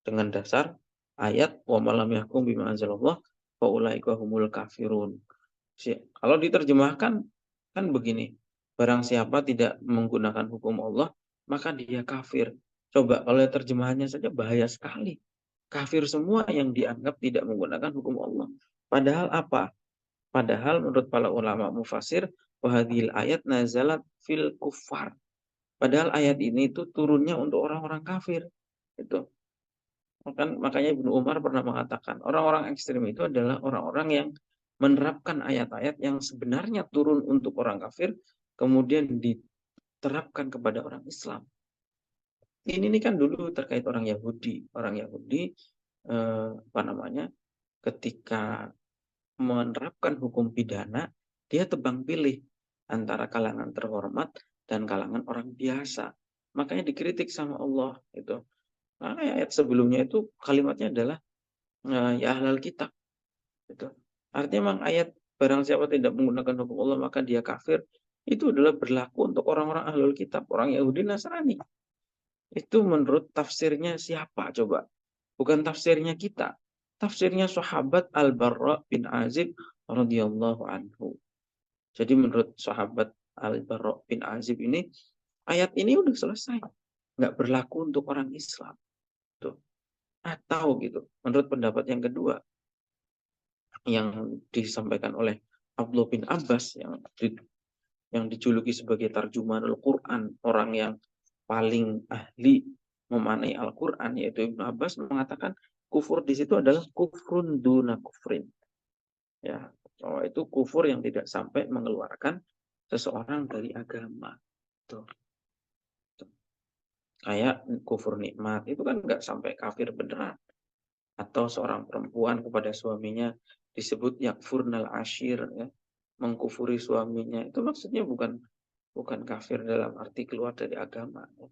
Dengan dasar ayat wa malam yahkum bima anzalallah fa ulaika humul kafirun. Kalau diterjemahkan kan begini, barang siapa tidak menggunakan hukum Allah, maka dia kafir. Coba kalau terjemahannya saja bahaya sekali. Kafir semua yang dianggap tidak menggunakan hukum Allah. Padahal apa? Padahal menurut para ulama mufasir, wahadil ayat nazalat fil kufar. Padahal ayat ini itu turunnya untuk orang-orang kafir. Itu. Makanya Ibnu Umar pernah mengatakan, orang-orang ekstrem itu adalah orang-orang yang menerapkan ayat-ayat yang sebenarnya turun untuk orang kafir, kemudian diterapkan kepada orang Islam. Ini kan dulu terkait orang Yahudi. Orang Yahudi, apa namanya, ketika menerapkan hukum pidana, dia tebang pilih antara kalangan terhormat dan kalangan orang biasa. Makanya dikritik sama Allah itu. Nah, ayat sebelumnya itu kalimatnya adalah ya ahlal kitab. Gitu. Artinya memang ayat barang siapa tidak menggunakan hukum Allah maka dia kafir. Itu adalah berlaku untuk orang-orang ahlul kitab, orang Yahudi Nasrani. Itu menurut tafsirnya siapa coba? Bukan tafsirnya kita. Tafsirnya sahabat Al-Barra bin Azib radhiyallahu anhu. Jadi menurut sahabat Al-Barra bin Azib ini, ayat ini udah selesai. Nggak berlaku untuk orang Islam. Tuh. Atau gitu, menurut pendapat yang kedua yang disampaikan oleh Abdullah bin Abbas yang dijuluki sebagai tarjumanul Quran, orang yang paling ahli memaknai Al-Quran, yaitu Ibnu Abbas mengatakan kufur di situ adalah kufrun duna kufrin. Ya, bahwa itu kufur yang tidak sampai mengeluarkan seseorang dari agama. Tuh. Kayak kufur nikmat itu kan nggak sampai kafir beneran. Atau seorang perempuan kepada suaminya disebut yakfurnal ashir, ya, mengkufuri suaminya, itu maksudnya bukan kafir dalam arti keluar dari agama, ya.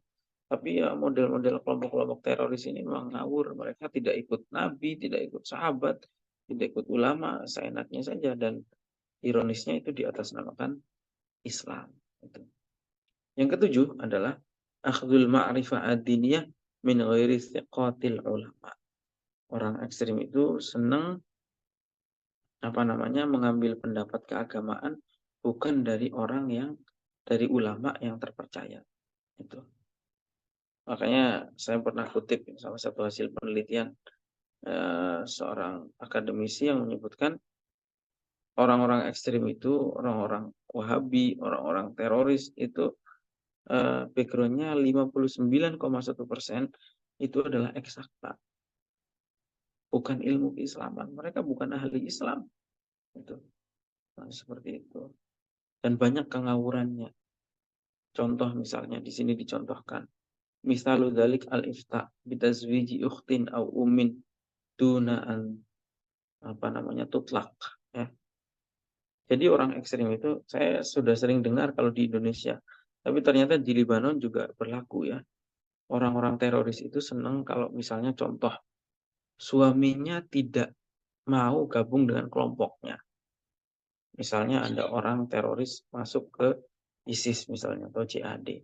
Tapi ya model-model kelompok-kelompok teroris ini memang ngawur. Mereka tidak ikut nabi, tidak ikut sahabat, tidak ikut ulama, seenaknya saja, dan ironisnya itu diatasnamakan Islam. Itu. Yang ketujuh adalah akhdul ma'rifah ad-diniyah min ghairi thiqatil ulama. Orang ekstrim itu senang mengambil pendapat keagamaan bukan dari dari ulama yang terpercaya. Itu. Makanya saya pernah kutip salah satu hasil penelitian seorang akademisi yang menyebutkan orang-orang ekstrim itu, orang-orang Wahabi, orang-orang teroris itu backgroundnya 59,1% itu adalah eksakta, bukan ilmu keislaman. Mereka bukan ahli Islam. Itu. Nah, seperti itu. Dan banyak kengawurannya. Contoh misalnya di sini dicontohkan. Misalu dzalik al-ifta bitazwiji ukhtin au ummin duna an tutlaq, ya. Jadi orang ekstrim itu saya sudah sering dengar kalau di Indonesia. Tapi ternyata di Libanon juga berlaku, ya. Orang-orang teroris itu senang kalau misalnya contoh suaminya tidak mau gabung dengan kelompoknya. Misalnya ada orang teroris masuk ke ISIS misalnya atau JAD.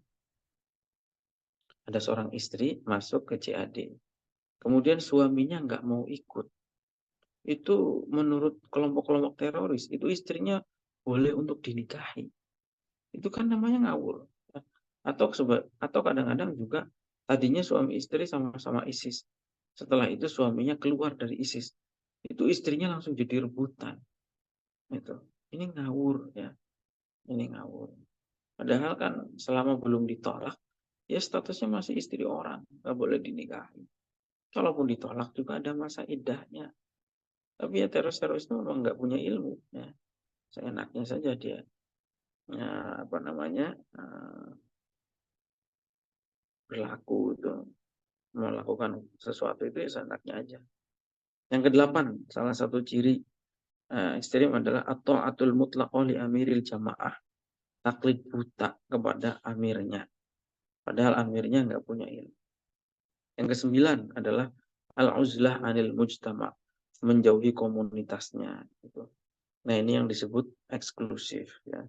Ada seorang istri masuk ke JAD. Kemudian suaminya nggak mau ikut. Itu menurut kelompok-kelompok teroris, itu istrinya boleh untuk dinikahi. Itu kan namanya ngawur. Atau kadang-kadang juga tadinya suami istri sama-sama ISIS. Setelah itu suaminya keluar dari ISIS. Itu istrinya langsung jadi rebutan. Itu. Ini ngawur, ya. Ini ngawur. Padahal kan selama belum ditolak, ya statusnya masih istri orang, nggak boleh dinikahi. Kalaupun ditolak juga ada masa iddahnya. Tapi ya teroris-teroris itu memang nggak punya ilmu, ya. Seenaknya saja dia, ya, berlaku itu, melakukan sesuatu itu ya seenaknya aja. Yang kedelapan, salah satu ciri ekstrim adalah at-ta'atul mutlaqah li amiril jamaah, taklid buta kepada amirnya, padahal amirnya nggak punya ilmu. Yang kesembilan adalah al-uzlah anil mujtama, menjauhi komunitasnya. Gitu. Nah, ini yang disebut eksklusif, ya.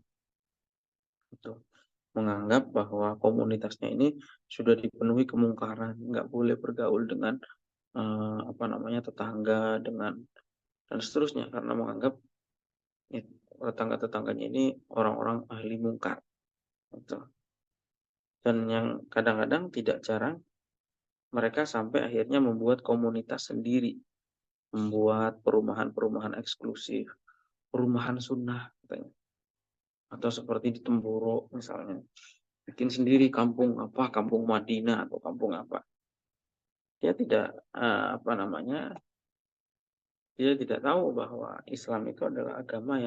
Itu menganggap bahwa komunitasnya ini sudah dipenuhi kemungkaran, nggak boleh bergaul dengan tetangga, dan seterusnya, karena menganggap ya, tetangga-tetangganya ini orang-orang ahli mungkar. Gitu. Dan yang kadang-kadang tidak jarang mereka sampai akhirnya membuat komunitas sendiri, membuat perumahan-perumahan eksklusif, perumahan sunnah katanya. Atau seperti di Temboro misalnya, bikin sendiri kampung Madinah atau kampung apa. Dia tidak dia tidak tahu bahwa Islam itu adalah agama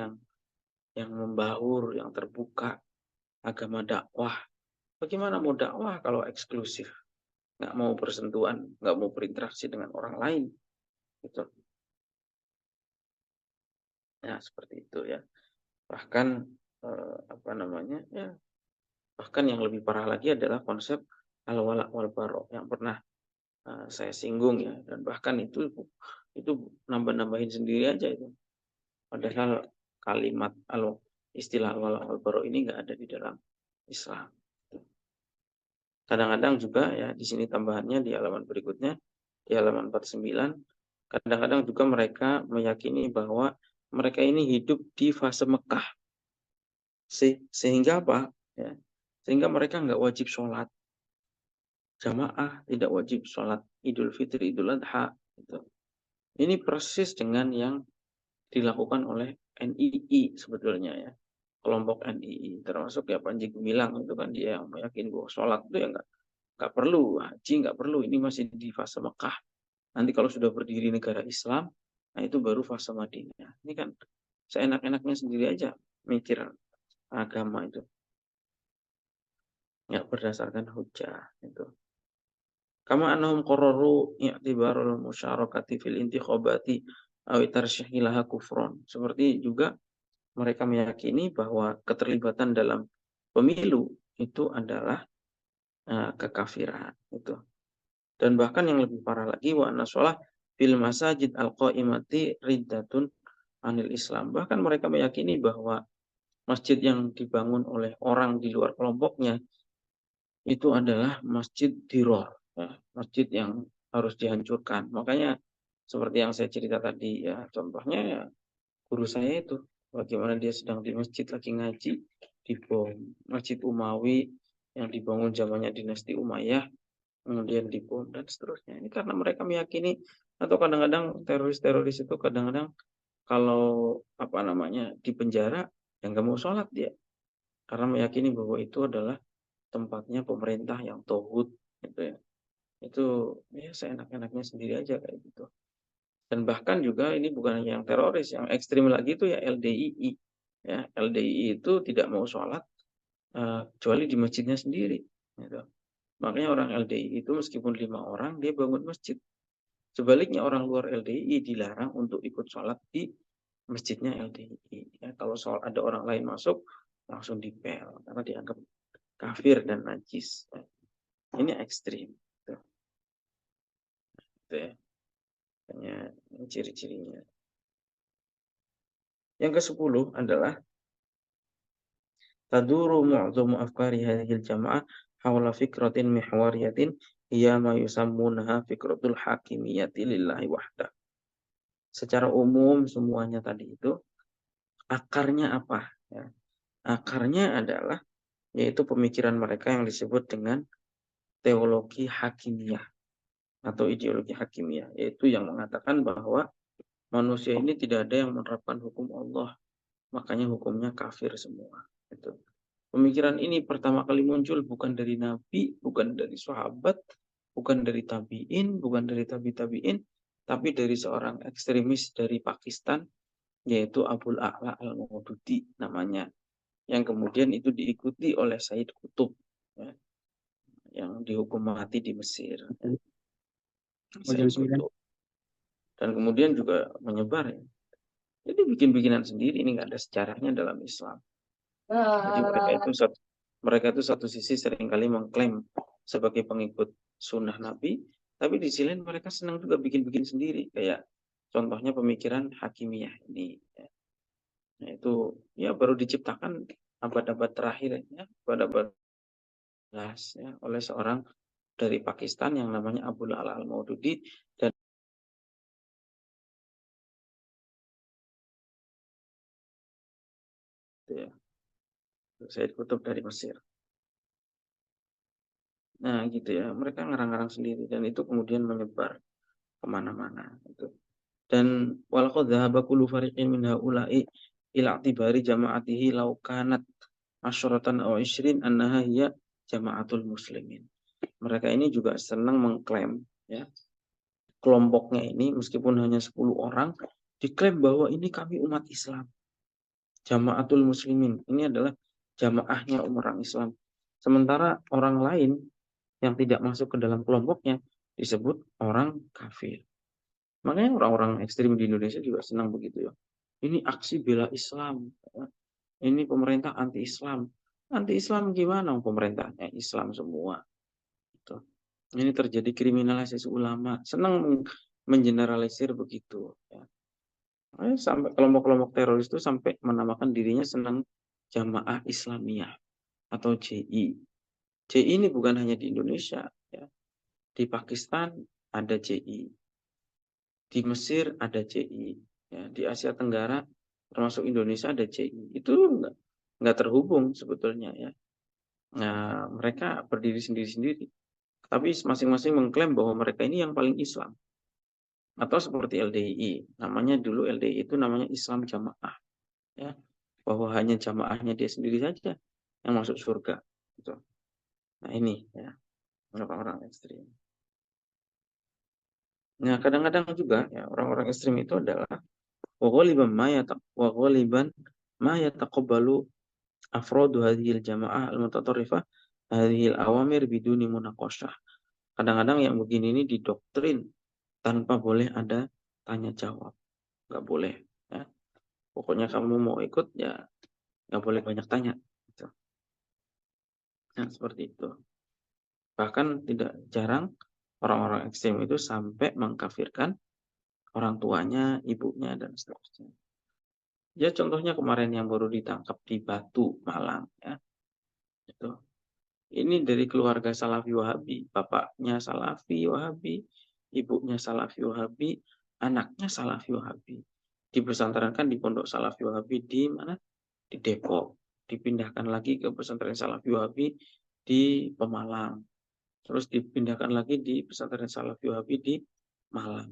yang membaur, yang terbuka, agama dakwah. Bagaimana mau dakwah kalau eksklusif, nggak mau bersentuhan, nggak mau berinteraksi dengan orang lain, gitu. Ya seperti itu, ya. Bahkan ya, bahkan yang lebih parah lagi adalah konsep al-wala wal bara yang pernah saya singgung, ya, dan bahkan itu nambah-nambahin sendiri aja itu. Padahal kalimat istilah al-wala wal bara ini nggak ada di dalam Islam. Kadang-kadang juga, ya, di sini tambahannya di halaman berikutnya, di halaman 49, kadang-kadang juga mereka meyakini bahwa mereka ini hidup di fase Mekah. Sehingga apa? Ya, sehingga mereka nggak wajib sholat. jamaah, tidak wajib sholat Idul Fitri, Idul Adha. Gitu. Ini persis dengan yang dilakukan oleh NII sebetulnya ya. Kelompok NII, termasuk ya Panji Gumilang itu kan dia yang meyakini bahwa sholat itu ya nggak perlu, haji nggak perlu, ini masih di fase Mekah. Nanti kalau sudah berdiri negara Islam, nah itu baru fase Madinah. Ini kan seenak-enaknya sendiri aja mikir agama itu, nggak berdasarkan hujah itu. Kama annahum qarraru i'tibarul musyarakati fil intikhabati aw tarsyihilaha kufron. Seperti juga mereka meyakini bahwa keterlibatan dalam pemilu itu adalah kekafiran itu. Dan bahkan yang lebih parah lagi wa anna shalah fil masajid al-qaimati riddatun anil Islam. Bahkan mereka meyakini bahwa masjid yang dibangun oleh orang di luar kelompoknya itu adalah masjid diror, ya, masjid yang harus dihancurkan. Makanya seperti yang saya cerita tadi ya, contohnya ya, guru saya itu bagaimana dia sedang di masjid lagi ngaji, dibom. Masjid Umawi yang dibangun zamannya dinasti Umayyah kemudian dibom dan seterusnya. Ini karena mereka meyakini atau kadang-kadang teroris-teroris itu kadang-kadang kalau apa namanya di penjara yang nggak mau sholat dia karena meyakini bahwa itu adalah tempatnya pemerintah yang tohut gitu ya. Itu ya seenak-enaknya sendiri aja kayak gitu. Dan bahkan juga ini bukan hanya yang teroris, yang ekstrim lagi itu ya LDII. Ya, LDII itu tidak mau sholat kecuali di masjidnya sendiri. Gitu. Makanya orang LDII itu meskipun 5 orang dia bangun masjid. Sebaliknya orang luar LDII dilarang untuk ikut sholat di masjidnya LDII. Ya, kalau soal ada orang lain masuk langsung dipel karena dianggap kafir dan najis. Ya. Ini ekstrim. Gitu. Gitu ya. Hanya ciri-cirinya. Yang ke-10 adalah taduru mu'dhamu afkari hadhil jama'ah hawla fikratin mihwariyatin hiya ma yusammunaha fikratul hakimiyati lillahi wahdah. Secara umum semuanya tadi itu akarnya apa? Ya. Akarnya adalah yaitu pemikiran mereka yang disebut dengan teologi hakimiyah atau ideologi hakimiyah, yaitu yang mengatakan bahwa manusia ini tidak ada yang menerapkan hukum Allah, makanya hukumnya kafir semua. Itu. Pemikiran ini pertama kali muncul bukan dari Nabi, bukan dari sahabat, bukan dari tabi'in, bukan dari tabi'in, tapi dari seorang ekstremis dari Pakistan, yaitu Abul A'la al-Maududi namanya, yang kemudian itu diikuti oleh Said Qutb, ya, yang dihukum mati di Mesir. Ya. Said Qutb. Dan kemudian juga menyebar. Ya. Jadi bikin-bikinan sendiri, ini nggak ada sejarahnya dalam Islam. Jadi mereka itu satu sisi seringkali mengklaim sebagai pengikut sunnah Nabi, tapi di sisi lain mereka senang juga bikin-bikin sendiri, kayak contohnya pemikiran hakimiyah ini. Ya. Nah, itu ya baru diciptakan abad-abad terakhir ya, abad-abad ya, oleh seorang dari Pakistan yang namanya Abul Ala al-Maududi dan ya, Said Qutb dari Mesir. Nah gitu ya, mereka ngarang-ngarang sendiri dan itu kemudian menyebar kemana-mana. Gitu. Dan walaqad dhahaba kullu fariqin min haula'i ila i'tibari jama'atihi law kanat asyratan aw 20 annaha hiya jama'atul muslimin. Mereka ini juga senang mengklaim ya, kelompoknya ini meskipun hanya 10 orang diklaim bahwa ini kami umat Islam. Jama'atul muslimin. Ini adalah jamaahnya orang Islam. Sementara orang lain yang tidak masuk ke dalam kelompoknya disebut orang kafir. Makanya orang-orang ekstrim di Indonesia juga senang begitu ya. Ini aksi bela Islam. Ini pemerintah anti-Islam. Anti-Islam gimana? Pemerintahnya Islam semua. Gitu. Ini terjadi kriminalisasi ulama. Senang mengeneralisir begitu. Ya. Sampai kelompok-kelompok teroris itu sampai menamakan dirinya senang Jamaah Islamiyah atau JI. JI ini bukan hanya di Indonesia. Ya. Di Pakistan ada JI. Di Mesir ada JI, ya, di Asia Tenggara termasuk Indonesia ada JI. Itu nggak terhubung sebetulnya ya. Nah, mereka berdiri sendiri-sendiri. Tapi masing-masing mengklaim bahwa mereka ini yang paling Islam. Atau seperti LDII, namanya dulu LDII itu namanya Islam Jamaah, ya, bahwa hanya jamaahnya dia sendiri saja yang masuk surga. Gitu. Nah ini ya orang-orang ekstrim. Nah kadang-kadang juga ya orang-orang ekstrim itu adalah waghaliban ma yataqabbalu afradu hadhil jamaah al-mutatarrifah hadhil awamir biduni munaqashah. Kadang-kadang yang begini ini didoktrin tanpa boleh ada tanya jawab, nggak boleh. Ya. Pokoknya kamu mau ikut ya nggak boleh banyak tanya. Gitu. Nah, seperti itu. Bahkan tidak jarang orang-orang ekstrem itu sampai mengkafirkan orang tuanya, ibunya, dan seterusnya. Ya contohnya kemarin yang baru ditangkap di Batu, Malang. Ya, itu. Ini dari keluarga Salafi Wahabi. Bapaknya Salafi Wahabi, ibunya Salafi Wahabi, anaknya Salafi Wahabi. Dipesantrenkan di Pondok Salafi Wahabi di mana? Di Depok. Dipindahkan lagi ke pesantren Salafi Wahabi di Pemalang. Terus dipindahkan lagi di pesantren Salafi Wahabi di Malang.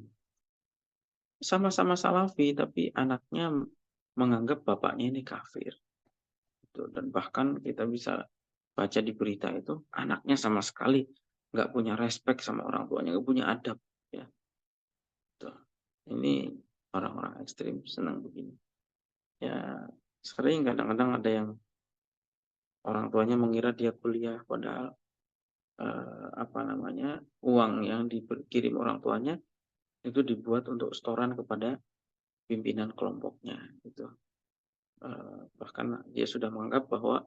Sama-sama Salafi, tapi anaknya menganggap bapaknya ini kafir. Dan bahkan kita bisa baca di berita itu, anaknya sama sekali nggak punya respect sama orang tuanya, nggak punya adab. Ya. Ini orang-orang ekstrim senang begini. Ya sering kadang-kadang ada yang orang tuanya mengira dia kuliah, padahal uang yang dikirim orang tuanya itu dibuat untuk setoran kepada pimpinan kelompoknya gitu. Bahkan dia sudah menganggap bahwa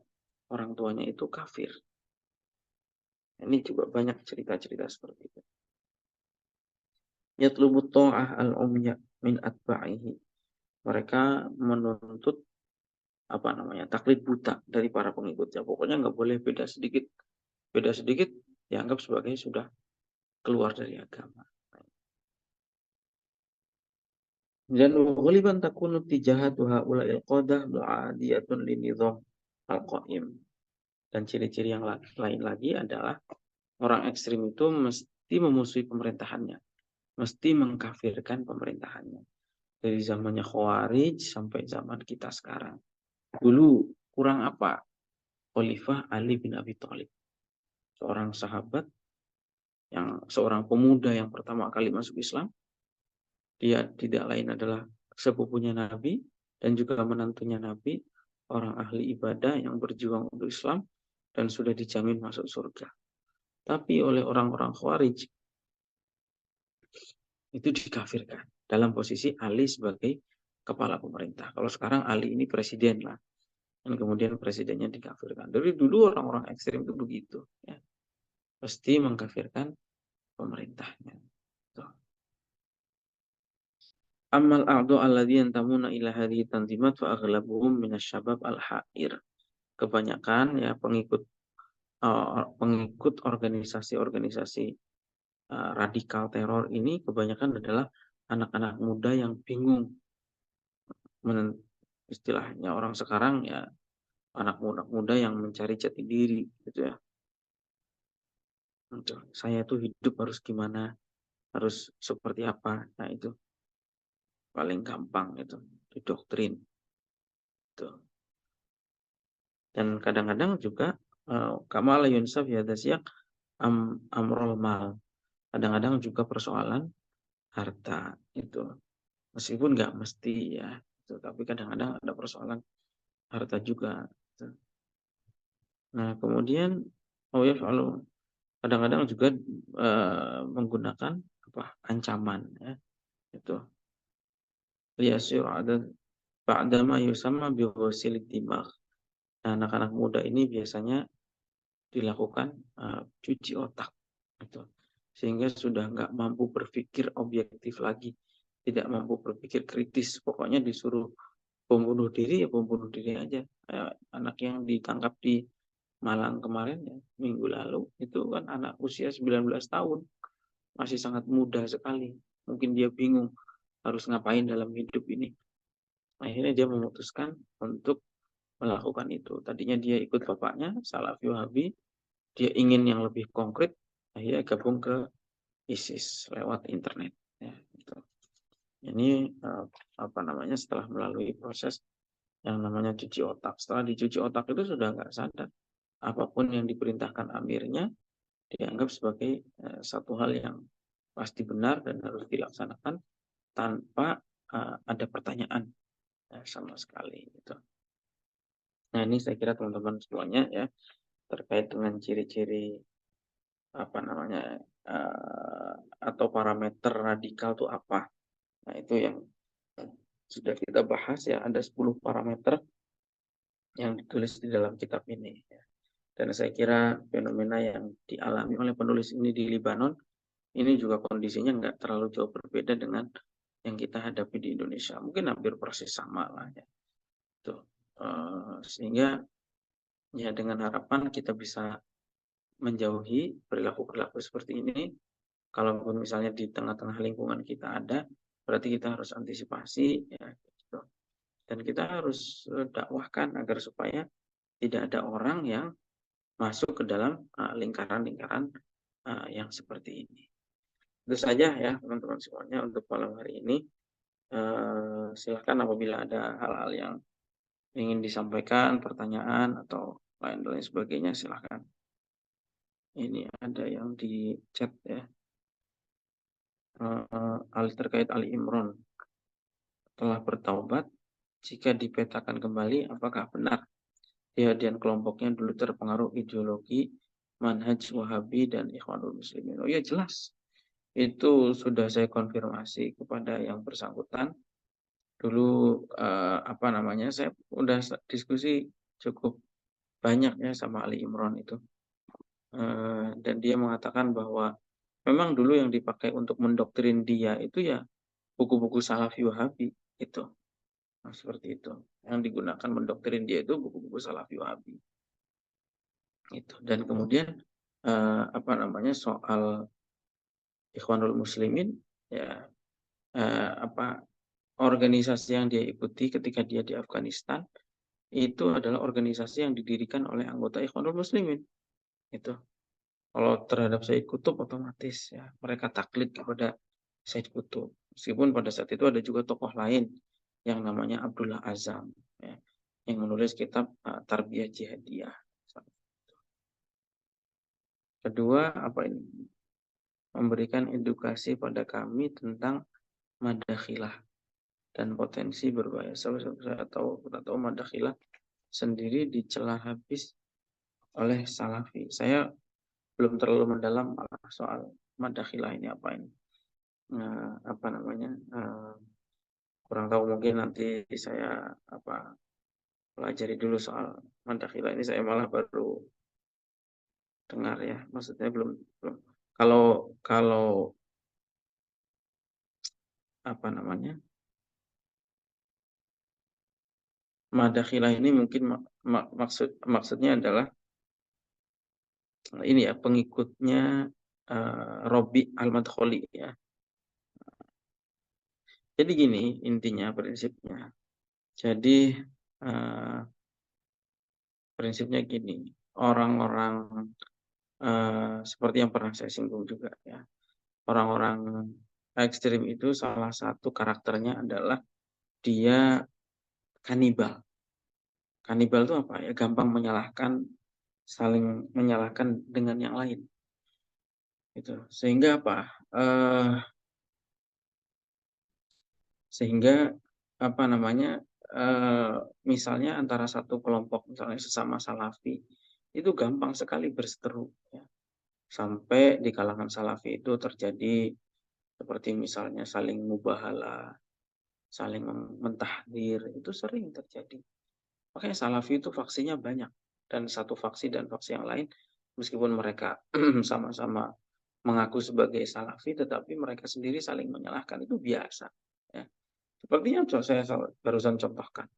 orang tuanya itu kafir. Ini juga banyak cerita-cerita seperti itu. Yatlubu ta'ah al-umya min atba'ihi. Mereka menuntut taklid buta dari para pengikutnya. Pokoknya nggak boleh beda sedikit. Beda sedikit dianggap sebagai sudah keluar dari agama. Dan ghaliban takunu tijahatu haula'il qadah mu'adiyatun linidham al-qaim. Dan ciri-ciri yang lain lagi adalah orang ekstrim itu mesti memusuhi pemerintahannya, mesti mengkafirkan pemerintahannya. Dari zamannya Khawarij sampai zaman kita sekarang. Dulu kurang apa? Khalifah Ali bin Abi Thalib, seorang sahabat, seorang pemuda yang pertama kali masuk Islam. Dia tidak lain adalah sepupunya Nabi dan juga menantunya Nabi, orang ahli ibadah yang berjuang untuk Islam dan sudah dijamin masuk surga. Tapi oleh orang-orang Khawarij itu dikafirkan dalam posisi Ali sebagai kepala pemerintah. Kalau sekarang Ali ini presiden lah, dan kemudian presidennya dikafirkan. Dari dulu orang-orang ekstrem itu begitu, ya. Pasti mengkafirkan pemerintahnya. Amal a'du alladhi yantamuna ila hadhihi tanzimat fa aghlabuhum minasyabab al-ha'ir. Kebanyakan ya pengikut organisasi-organisasi radikal teror ini kebanyakan adalah anak-anak muda yang bingung. Istilahnya orang sekarang ya anak muda yang mencari jati diri gitu ya. Saya tuh hidup harus gimana, harus seperti apa. Nah itu paling gampang itu didoktrin. Tuh. Dan kadang-kadang juga kamala yunsaf ya dasyak amrul mal. Kadang-kadang juga persoalan harta itu. Meskipun nggak mesti ya, gitu. Tapi kadang-kadang ada persoalan harta juga. Gitu. Nah kemudian ya kalau kadang-kadang juga menggunakan ancaman ya itu. Liyasir ada ba'dama yusamma biwasil dimagh. Nah, anak-anak muda ini biasanya dilakukan cuci otak gitu. Sehingga sudah nggak mampu berpikir objektif lagi, tidak mampu berpikir kritis, pokoknya disuruh pembunuh diri ya pembunuh diri aja. Anak yang ditangkap di Malang kemarin ya, minggu lalu itu kan anak usia 19 tahun, masih sangat muda sekali. Mungkin dia bingung harus ngapain dalam hidup ini. Akhirnya dia memutuskan untuk melakukan itu. Tadinya dia ikut bapaknya Salafi Wahabi, dia ingin yang lebih konkret, akhirnya gabung ke ISIS lewat internet. Ya, gitu. Ini apa namanya setelah melalui proses yang namanya cuci otak. Setelah dicuci otak itu sudah nggak sadar. Apapun yang diperintahkan amirnya dianggap sebagai satu hal yang pasti benar dan harus dilaksanakan tanpa ada pertanyaan sama sekali. Gitu. Nah ini saya kira teman-teman semuanya ya terkait dengan ciri-ciri apa namanya atau parameter radikal itu apa. Nah itu yang sudah kita bahas ya, ada 10 parameter yang ditulis di dalam kitab ini. Dan saya kira fenomena yang dialami oleh penulis ini di Libanon, ini juga kondisinya nggak terlalu jauh berbeda dengan yang kita hadapi di Indonesia. Mungkin hampir persis sama lah ya. Tuh. Sehingga ya dengan harapan kita bisa menjauhi perilaku-perilaku seperti ini. Kalaupun misalnya di tengah-tengah lingkungan kita ada, berarti kita harus antisipasi ya. Gitu. Dan kita harus dakwahkan agar supaya tidak ada orang yang masuk ke dalam lingkaran-lingkaran yang seperti ini. Itu saja ya teman-teman semuanya untuk malam hari ini. Silakan apabila ada hal-hal yang ingin disampaikan, pertanyaan atau lain-lain sebagainya, silakan. Ini ada yang di chat ya. Terkait Ali Imran telah bertaubat, jika dipetakan kembali apakah benar dia dan kelompoknya dulu terpengaruh ideologi manhaj Wahabi dan Ikhwanul Muslimin. Oh ya jelas. Itu sudah saya konfirmasi kepada yang bersangkutan. Dulu apa namanya? Saya udah diskusi cukup banyak ya sama Ali Imran itu. Dan dia mengatakan bahwa memang dulu yang dipakai untuk mendoktrin dia itu ya buku-buku Salafi Wahabi itu. Nah, seperti itu. Yang digunakan mendoktrin dia itu buku-buku Salafi Wahabi. Itu. Dan kemudian apa namanya soal Ikhwanul Muslimin ya apa organisasi yang dia ikuti ketika dia di Afghanistan itu adalah organisasi yang didirikan oleh anggota Ikhwanul Muslimin. Itu. Kalau terhadap Said Kutub otomatis ya mereka taklid kepada Said Kutub. Meskipun pada saat itu ada juga tokoh lain yang namanya Abdullah Azam ya, yang menulis kitab Tarbiyah Jihadiyah. Kedua, apa ini? Memberikan edukasi pada kami tentang madakhilah dan potensi berbahaya. Saya tahu madakhilah sendiri dicela habis oleh Salafi. Saya belum terlalu mendalam soal madakhilah ini apa ini. Apa namanya? Kurang tahu, mungkin nanti saya pelajari dulu soal madakhilah ini. Saya malah baru dengar ya. Maksudnya belum. Kalau apa namanya? Madakhilah ini mungkin maksudnya adalah ini ya pengikutnya Robi Al-Madkhali ya. Jadi gini intinya prinsipnya. Jadi prinsipnya gini, orang-orang seperti yang pernah saya singgung juga ya, orang-orang ekstrim itu salah satu karakternya adalah dia kanibal. Kanibal itu apa ya? Gampang menyalahkan, saling menyalahkan dengan yang lain. Itu sehingga apa? Sehingga apa namanya? Misalnya antara satu kelompok misalnya sesama Salafi itu gampang sekali berseteru ya. Sampai di kalangan Salafi itu terjadi seperti misalnya saling mubahalah, saling mentahdir, itu sering terjadi. Makanya Salafi itu faksinya banyak, dan satu faksi dan faksi yang lain meskipun mereka sama-sama mengaku sebagai Salafi tetapi mereka sendiri saling menyalahkan, itu biasa ya. Seperti yang saya barusan contohkan,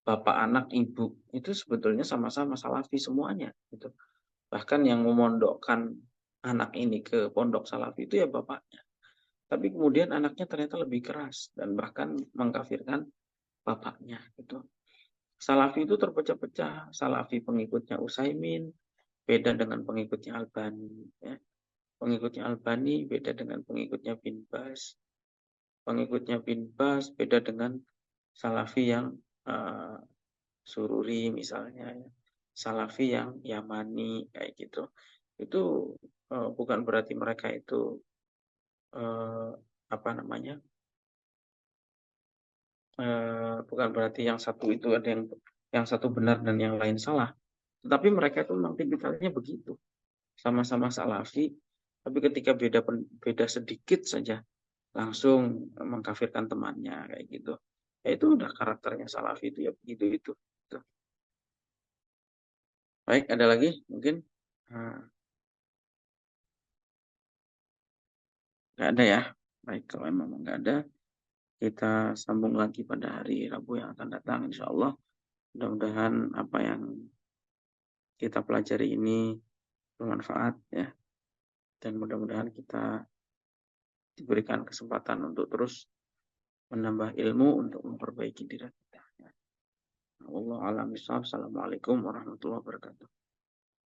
bapak anak ibu itu sebetulnya sama-sama Salafi semuanya gitu. Bahkan yang memondokkan anak ini ke pondok Salafi itu ya bapaknya. Tapi kemudian anaknya ternyata lebih keras dan bahkan mengkafirkan bapaknya gitu. Salafi itu terpecah-pecah. Salafi pengikutnya Utsaimin beda dengan pengikutnya Albani ya. Pengikutnya Albani beda dengan pengikutnya Bin Bas. Pengikutnya Bin Bas beda dengan Salafi yang uh, Sururi misalnya, ya. Salafi yang Yamani kayak gitu. Itu bukan berarti mereka itu apa namanya? Bukan berarti yang satu itu ada yang satu benar dan yang lain salah. Tetapi mereka itu memang tipikalnya begitu. Sama-sama Salafi, tapi ketika beda sedikit saja langsung mengkafirkan temannya kayak gitu. Ya, itu udah karakternya Salafi itu ya begitu itu. Gitu. Baik, ada lagi mungkin? Nah, nggak ada ya. Baik, kalau memang nggak ada, kita sambung lagi pada hari Rabu yang akan datang, insya Allah. Mudah-mudahan apa yang kita pelajari ini bermanfaat ya, dan mudah-mudahan kita diberikan kesempatan untuk terus menambah ilmu untuk memperbaiki diri kita. Allah alam. Assalamualaikum warahmatullahi wabarakatuh.